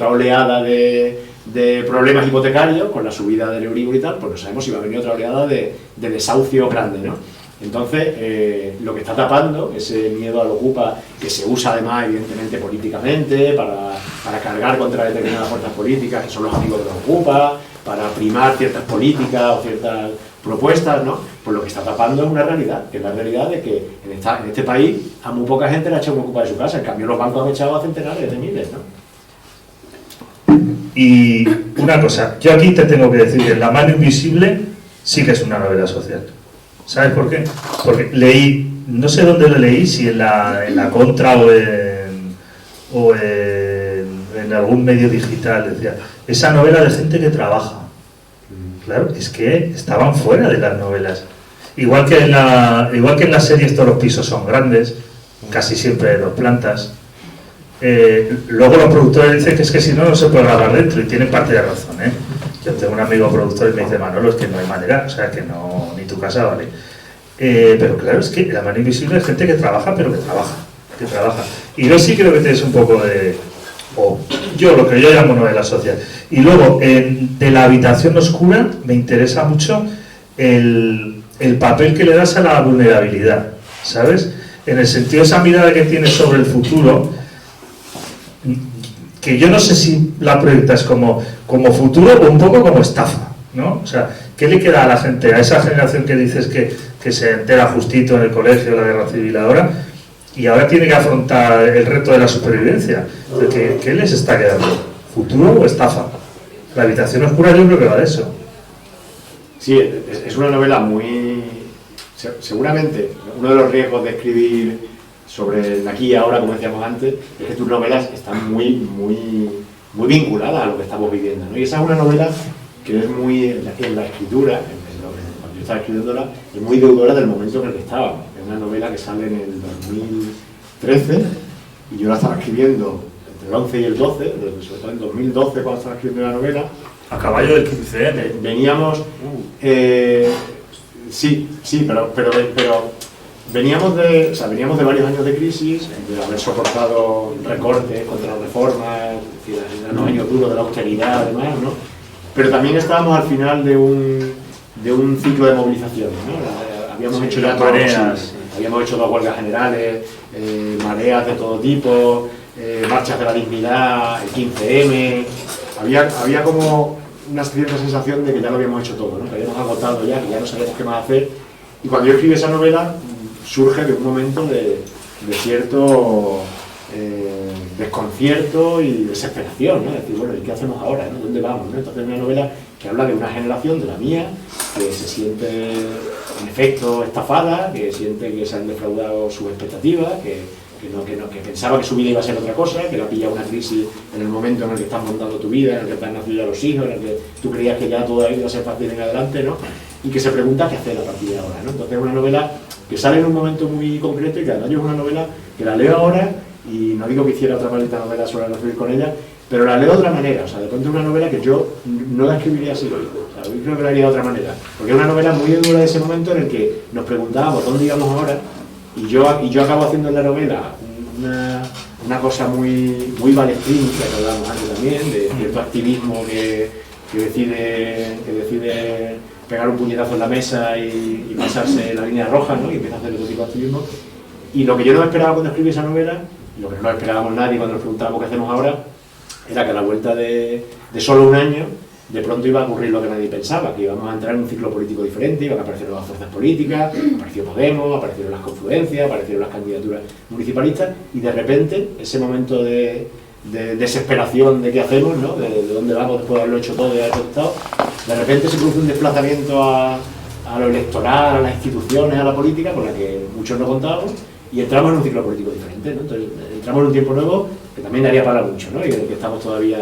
oleada de problemas hipotecarios, con la subida del Euribor y tal, pues no sabemos si va a venir otra oleada de desahucio grande, ¿no? Entonces, lo que está tapando ese miedo al ocupa, que se usa además evidentemente políticamente para cargar contra determinadas fuerzas políticas que son los amigos de los ocupa, para primar ciertas políticas o ciertas propuestas, ¿no? Pues lo que está tapando es una realidad, que es la realidad de que en este país a muy poca gente le ha echado un ocupa de su casa, en cambio los bancos han echado a centenares de miles, ¿no? Y una cosa, yo aquí te tengo que decir que La mano invisible sí que es una novela social. ¿Sabes por qué? Porque leí, no sé dónde lo leí, si en la Contra o en algún medio digital, decía, esa novela de gente que trabaja. Claro, es que estaban fuera de las novelas. Igual que en la serie Todos los pisos son grandes, casi siempre de 2 plantas. Luego los productores dicen que es que si no, no se puede grabar dentro, y tienen parte de razón, ¿eh? Yo tengo un amigo productor y me dice, Manolo, es que no hay manera, o sea, que no, ni tu casa vale. Pero claro, es que La mano invisible es gente que trabaja, pero que trabaja. Y yo sí creo que tienes un poco de... lo que yo llamo novela social. Y luego, de La habitación oscura, me interesa mucho el papel que le das a la vulnerabilidad, ¿sabes? En el sentido de esa mirada que tienes sobre el futuro, que yo no sé si la proyectas como futuro o un poco como estafa, ¿no? O sea, ¿qué le queda a la gente, a esa generación que dices que se entera justito en el colegio, la guerra civil ahora, y ahora tiene que afrontar el reto de la supervivencia? ¿Qué les está quedando? ¿Futuro o estafa? La habitación oscura yo creo que va de eso. Sí, es una novela muy... Seguramente uno de los riesgos de escribir sobre el aquí y ahora, como decíamos antes, es que tus novelas están muy vinculadas a lo que estamos viviendo, ¿no? Y esa es una novela que es muy, en la escritura, cuando yo estaba escribiéndola, es muy deudora del momento en el que estábamos. Es una novela que sale en el 2013 y yo la estaba escribiendo entre el 11 y el 12, sobre todo en 2012 cuando estaba escribiendo la novela. A caballo del 15M. Veníamos... sí, pero veníamos de varios años de crisis, de haber soportado recortes, contrarreformas, eran los años duros de la austeridad, además, ¿no? Pero también estábamos al final de un ciclo de movilización, ¿no? Habíamos hecho ya mareas, habíamos hecho 2 huelgas generales, mareas de todo tipo, marchas de la dignidad, el 15M. Había como una cierta sensación de que ya lo habíamos hecho todo, ¿no? Que habíamos agotado ya, que ya no sabíamos qué más hacer. Y cuando yo escribí esa novela, surge de un momento de cierto desconcierto y desesperación, ¿no? Es decir, bueno, ¿y qué hacemos ahora, ¿no? ¿Dónde vamos, ¿no? Entonces es una novela que habla de una generación, de la mía, que se siente, en efecto, estafada, que siente que se han defraudado sus expectativas, que pensaba que su vida iba a ser otra cosa, que le ha pillado una crisis en el momento en el que estás montando tu vida, en el que te han nacido ya los hijos, en el que tú creías que ya todo iba a ser fácil en adelante, ¿no? Y que se pregunta qué hacer a partir de ahora, ¿no? Entonces es una novela que sale en un momento muy concreto y que además es una novela que la leo ahora, y no digo que hiciera otra maldita novela sobre recibir con ella, pero la leo de otra manera. O sea, de pronto es una novela que yo no la escribiría así hoy. O sea, hoy creo que la haría de otra manera, porque es una novela muy dura de ese momento en el que nos preguntábamos dónde íbamos ahora, y yo acabo haciendo en la novela una cosa muy balestrín, que hablamos antes también, de cierto activismo que decide pegar un puñetazo en la mesa y pasarse la línea roja, ¿no? Y empieza a hacer otro tipo de activismo. Y lo que yo no esperaba cuando escribí esa novela, y lo que no esperábamos nadie cuando nos preguntábamos qué hacemos ahora, era que a la vuelta de solo un año, de pronto iba a ocurrir lo que nadie pensaba, que íbamos a entrar en un ciclo político diferente, iban a aparecer nuevas fuerzas políticas, apareció Podemos, aparecieron las confluencias, aparecieron las candidaturas municipalistas, y de repente, ese momento de desesperación de qué hacemos, ¿no? De dónde vamos después de haberlo hecho todo y haber resultado, de repente se produce un desplazamiento a lo electoral, a las instituciones, a la política, con la que muchos no contábamos, y entramos en un ciclo político diferente, ¿no? Entonces entramos en un tiempo nuevo que también daría para mucho, ¿no? Y en el que estamos todavía,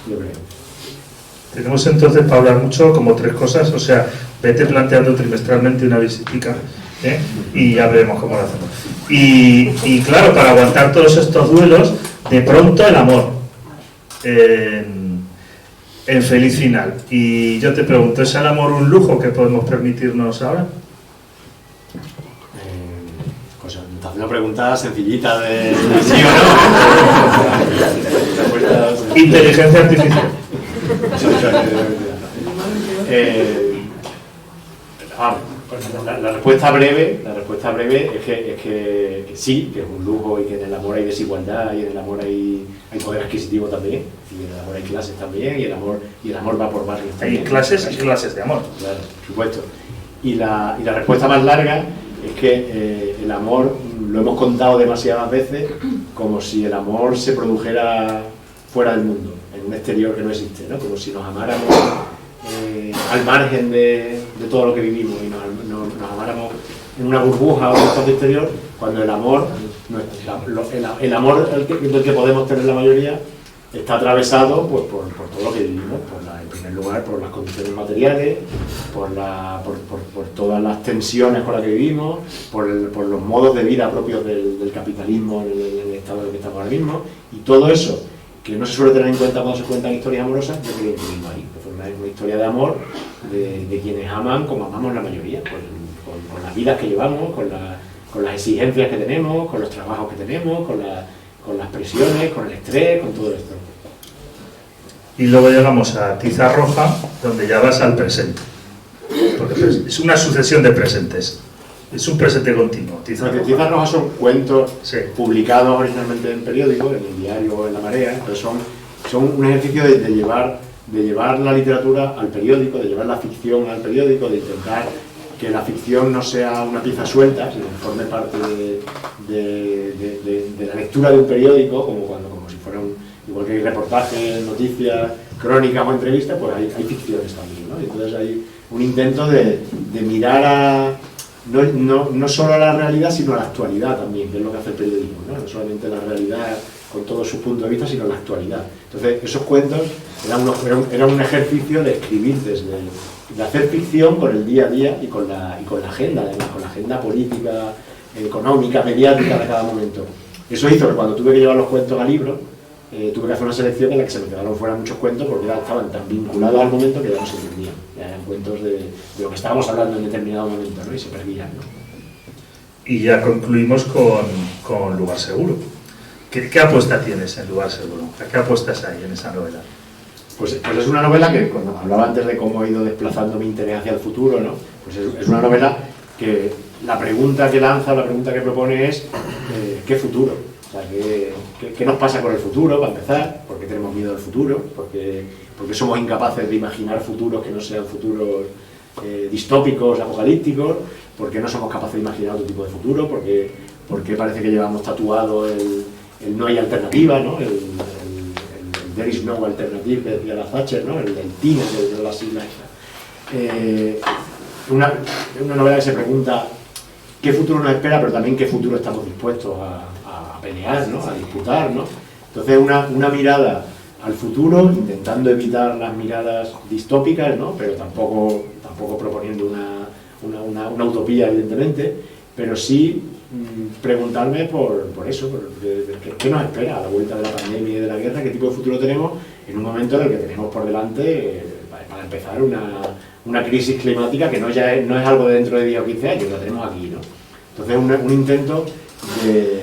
yo creo. Tenemos entonces para hablar mucho como 3 cosas, o sea, vete planteando trimestralmente una visitica, ¿eh? Y ya veremos cómo lo hacemos. Y claro, para aguantar todos estos duelos, de pronto el amor en feliz final. Y yo te pregunto, ¿es el amor un lujo que podemos permitirnos ahora? Una pregunta sencillita de sí o no. Inteligencia artificial. La respuesta breve es que sí, que es un lujo, y que en el amor hay desigualdad, y en el amor hay poder adquisitivo también, y en el amor hay clases también, y el amor va por barrios también. Hay clases y clases de amor. Claro, por supuesto. Y la respuesta más larga es que el amor lo hemos contado demasiadas veces como si el amor se produjera fuera del mundo, en un exterior que no existe, ¿no? Como si nos amáramos al margen de todo lo que vivimos, y nos amáramos en una burbuja o en un espacio exterior, cuando el amor del que podemos tener la mayoría está atravesado, pues, por todo lo que vivimos, en primer lugar por las condiciones materiales, por todas las tensiones con las que vivimos, por los modos de vida propios del capitalismo en el estado en el que estamos ahora mismo, y todo eso que no se suele tener en cuenta cuando se cuentan historias amorosas, yo quería incluirlo ahí. Fue una historia de amor de quienes aman como amamos la mayoría, con las vidas que llevamos, con las exigencias que tenemos, con los trabajos que tenemos, con las presiones, con el estrés, con todo esto. Y luego llegamos a Tiza Roja, donde ya vas al presente. Porque es una sucesión de presentes. Es un presente continuo. Tiza Roja son cuentos publicados originalmente en periódicos, en el diario o en La Marea, entonces son un ejercicio de llevar la literatura al periódico, de llevar la ficción al periódico, de intentar que la ficción no sea una pieza suelta, sino que forme parte de la lectura de un periódico, como si fuera igual que hay reportajes, noticias, crónicas o entrevistas, pues hay ficciones también, ¿no? Entonces hay un intento de mirar no solo a la realidad, sino a la actualidad también, que es lo que hace el periodismo, ¿no? No solamente la realidad con todos sus puntos de vista, sino la actualidad. Entonces, esos cuentos era un ejercicio de escribir de hacer ficción con el día a día y con la agenda, además, con la agenda política, económica, mediática de cada momento. Eso hizo que cuando tuve que llevar los cuentos a libros, tuve que hacer una selección en la que se me quedaron fuera muchos cuentos porque ya estaban tan vinculados al momento que ya no se entendían. Ya eran cuentos de lo que estábamos hablando en determinado momento, ¿no? Y se perdían, ¿no? Y ya concluimos con Lugar Seguro. ¿Qué apuesta tienes en Lugar Seguro? ¿A qué apuestas hay en esa novela? Pues es una novela que, cuando hablaba antes de cómo he ido desplazando mi interés hacia el futuro, ¿no? Pues es una novela que la pregunta que lanza, la pregunta que propone es ¿qué futuro? O sea, ¿qué nos pasa con el futuro, para empezar? ¿Por qué tenemos miedo al futuro? ¿Por qué somos incapaces de imaginar futuros que no sean futuros distópicos, apocalípticos? ¿Por qué no somos capaces de imaginar otro tipo de futuro? ¿Por qué parece que llevamos tatuado el no hay alternativa, ¿no? El there is no alternative, que decía la Thatcher, ¿no? El TINE de la sigla esa. Una novela que se pregunta qué futuro nos espera, pero también qué futuro estamos dispuestos a pelear, ¿no? A disputar, ¿no? Entonces una mirada al futuro, intentando evitar las miradas distópicas, ¿no? Pero tampoco proponiendo una utopía, evidentemente, pero sí preguntarme por eso, qué nos espera a la vuelta de la pandemia y de la guerra, qué tipo de futuro tenemos en un momento en el que tenemos por delante, para empezar, una crisis climática que no es algo de dentro de 10 o 15 años, la tenemos aquí, ¿no? Entonces un intento de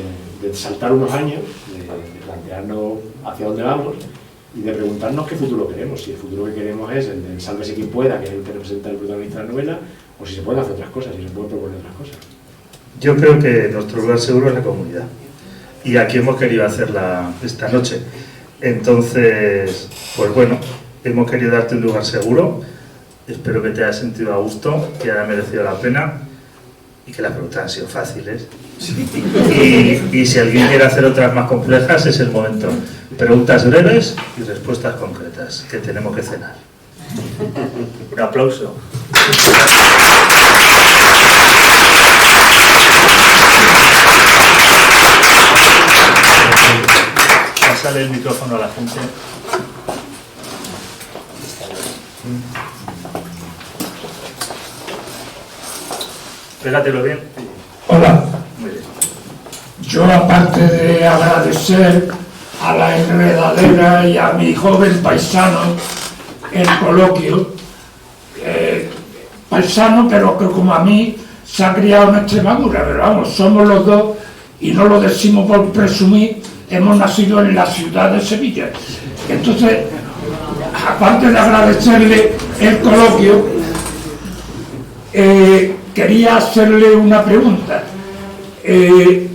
saltar unos años, de plantearnos hacia dónde vamos y de preguntarnos qué futuro queremos, si el futuro que queremos es el de sálvese quien pueda, que es el que representa el protagonista de la novela, o si se pueden hacer otras cosas, si se pueden proponer otras cosas. Yo creo que nuestro lugar seguro es la comunidad. Y aquí hemos querido hacerla esta noche. Entonces, pues bueno, hemos querido darte un lugar seguro. Espero que te hayas sentido a gusto, que haya merecido la pena y que las preguntas han sido fáciles. Y si alguien quiere hacer otras más complejas, es el momento. Preguntas breves y respuestas concretas, que tenemos que cenar. Un aplauso. Pásale el micrófono a la gente. Pégatelo bien. Hola. Muy bien. Yo, aparte de agradecer a la enredadera y a mi joven paisano el coloquio, paisano pero que como a mí se ha criado en Extremadura, pero vamos, somos los dos y no lo decimos por presumir, hemos nacido en la ciudad de Sevilla. Entonces, aparte de agradecerle el coloquio, quería hacerle una pregunta. ¿Qué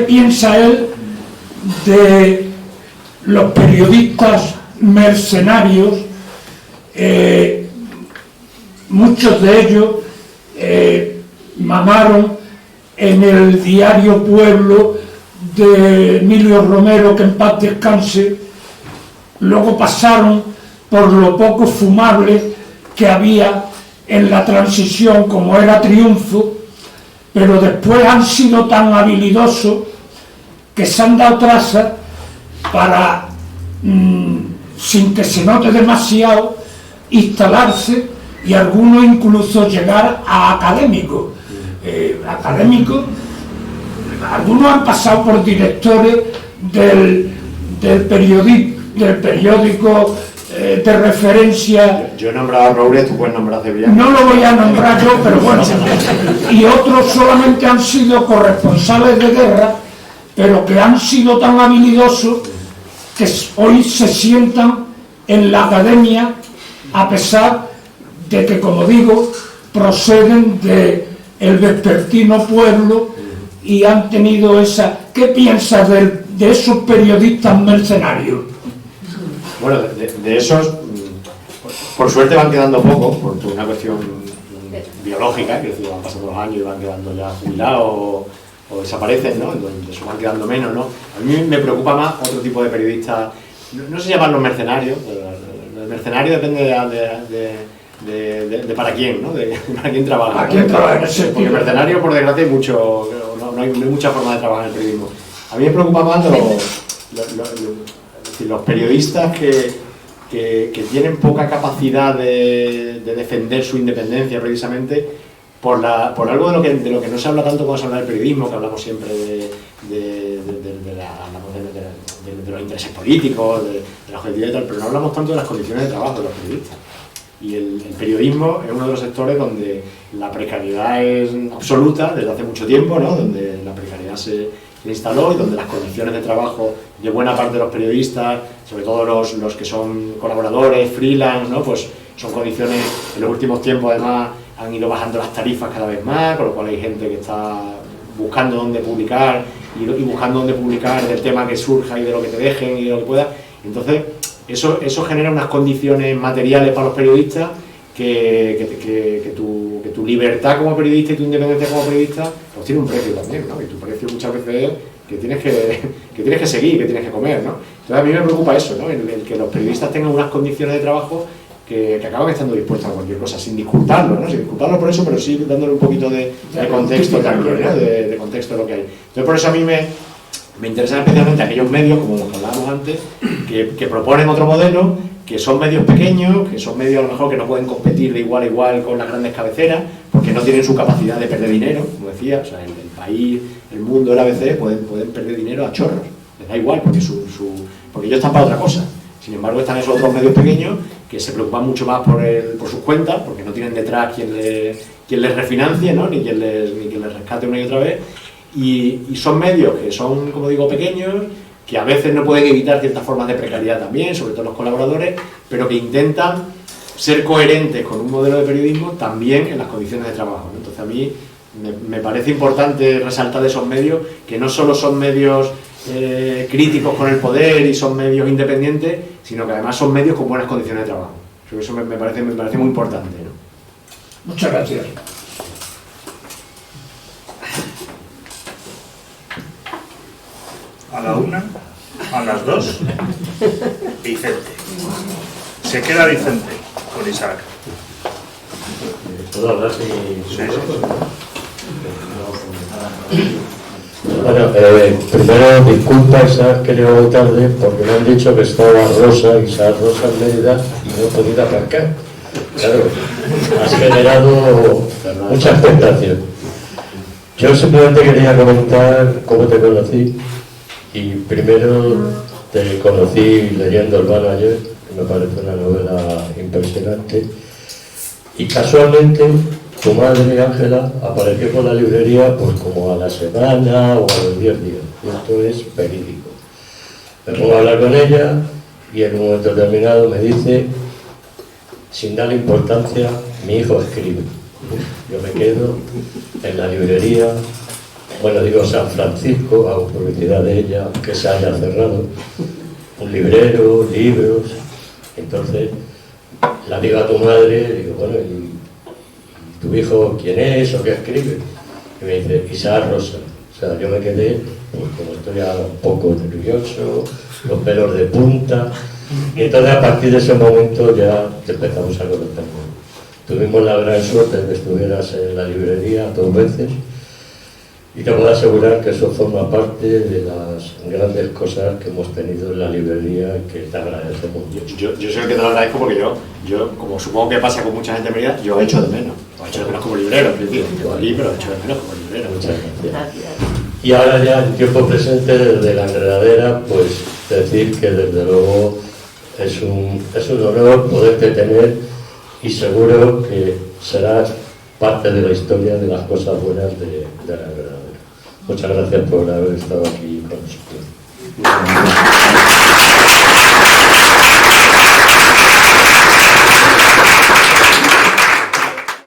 piensa él de los periodistas mercenarios? Muchos de ellos mamaron en el diario Pueblo de Emilio Romero, que en paz descanse, luego pasaron por lo poco fumable que había en la transición, como era Triunfo, pero después han sido tan habilidosos que se han dado trazas para, sin que se note demasiado, instalarse y algunos incluso llegar a académicos. Algunos han pasado por directores del periódico de referencia. Yo he nombrado a Roure, tú puedes nombrar a Sevilla. No lo voy a nombrar yo, pero bueno. Y otros solamente han sido corresponsales de guerra, pero que han sido tan habilidosos que hoy se sientan en la academia, a pesar de que, como digo, proceden del vespertino Pueblo y han tenido esa... ¿Qué piensas de esos periodistas mercenarios? Bueno, de esos, por suerte van quedando pocos, por una cuestión biológica, que es decir, van pasando los años y van quedando ya jubilados o desaparecen, ¿no? Entonces van quedando menos, ¿no? A mí me preocupa más otro tipo de periodistas, no se llaman los mercenarios, el mercenario depende de para quién, ¿no? De para quién trabaja. ¿Para quién trabaja? Porque mercenario, por desgracia, hay mucho, no hay mucha forma de trabajar en el periodismo. A mí me preocupa más decir, los periodistas que tienen poca capacidad de defender su independencia precisamente por algo de lo que no se habla tanto cuando se habla del periodismo, que hablamos siempre de los intereses políticos, de la objetividad y tal, pero no hablamos tanto de las condiciones de trabajo de los periodistas. Y el periodismo es uno de los sectores donde la precariedad es absoluta desde hace mucho tiempo, ¿no? Donde la precariedad se instaló y donde las condiciones de trabajo de buena parte de los periodistas, sobre todo los que son colaboradores, freelance, ¿no? Pues son condiciones, en los últimos tiempos además han ido bajando las tarifas cada vez más, con lo cual hay gente que está buscando dónde publicar y buscando dónde publicar del tema que surja y de lo que te dejen y de lo que pueda. Entonces, eso genera unas condiciones materiales para los periodistas que tu libertad como periodista y tu independencia como periodista pues tiene un precio también, ¿no? Y tu precio muchas veces es que tienes que seguir, que tienes que comer, ¿no? Entonces a mí me preocupa eso, ¿no? El que los periodistas tengan unas condiciones de trabajo que acaban estando dispuestos a cualquier cosa, sin disculparlo, ¿no? Sin disculparlo por eso, pero sí dándole un poquito de contexto también, ¿no? De contexto de lo que hay. Entonces por eso a mí me interesan especialmente aquellos medios, como los que hablábamos antes, que proponen otro modelo, que son medios pequeños, que son medios a lo mejor que no pueden competir de igual a igual con las grandes cabeceras, porque no tienen su capacidad de perder dinero, como decía, o sea, el país, el mundo, el ABC, pueden perder dinero a chorros, les da igual, porque ellos están para otra cosa. Sin embargo, están esos otros medios pequeños que se preocupan mucho más por sus cuentas, porque no tienen detrás quien les refinancie, ¿no? ni quien les rescate una y otra vez, y son medios que son, como digo, pequeños, que a veces no pueden evitar ciertas formas de precariedad también, sobre todo los colaboradores, pero que intentan ser coherentes con un modelo de periodismo también en las condiciones de trabajo, ¿no? Entonces a mí me parece importante resaltar de esos medios, que no solo son medios críticos con el poder y son medios independientes, sino que además son medios con buenas condiciones de trabajo. Eso me parece muy importante, ¿no? Muchas gracias. A la una, a las dos, Vicente. Se queda Vicente con Isaac. ¿Puedo hablar si...? Sí. Bueno, primero disculpa, Isaac, que llego muy tarde porque me han dicho que estaba Isaac Rosa en Mérida y no he podido arrancar. Claro, has generado mucha expectación. Yo simplemente quería comentar cómo te conocí. Y primero te conocí leyendo El Manager, que me parece una novela impresionante, y casualmente tu madre, Ángela, apareció por la librería pues como a la semana o a los 10 días, y esto es verídico. Me pongo a hablar con ella y en un momento determinado me dice, sin darle importancia, mi hijo escribe. Yo me quedo en la librería, bueno, digo San Francisco, hago publicidad de ella, que se haya cerrado, un librero, libros. Entonces la digo a tu madre, digo, bueno, ¿y tu hijo quién es o qué escribe? Y me dice, Isaac Rosa. O sea, yo me quedé, pues como estoy ya un poco nervioso, los pelos de punta, y entonces a partir de ese momento ya empezamos a conocernos. Tuvimos la gran suerte de que estuvieras en la librería 2 veces, y te puedo asegurar que eso forma parte de las grandes cosas que hemos tenido en la librería y que te agradecemos. Yo soy el que te lo agradezco porque yo, como supongo que pasa con mucha gente en Mérida, yo he hecho de menos. He hecho de menos como librero, en principio. Aquí, pero he hecho de menos como librero. Muchas gracias. Y ahora ya en tiempo presente, desde la enredadera, pues decir que desde luego es un honor poderte tener y seguro que serás parte de la historia de las cosas buenas de la enredadera. Muchas gracias por haber estado aquí con nosotros.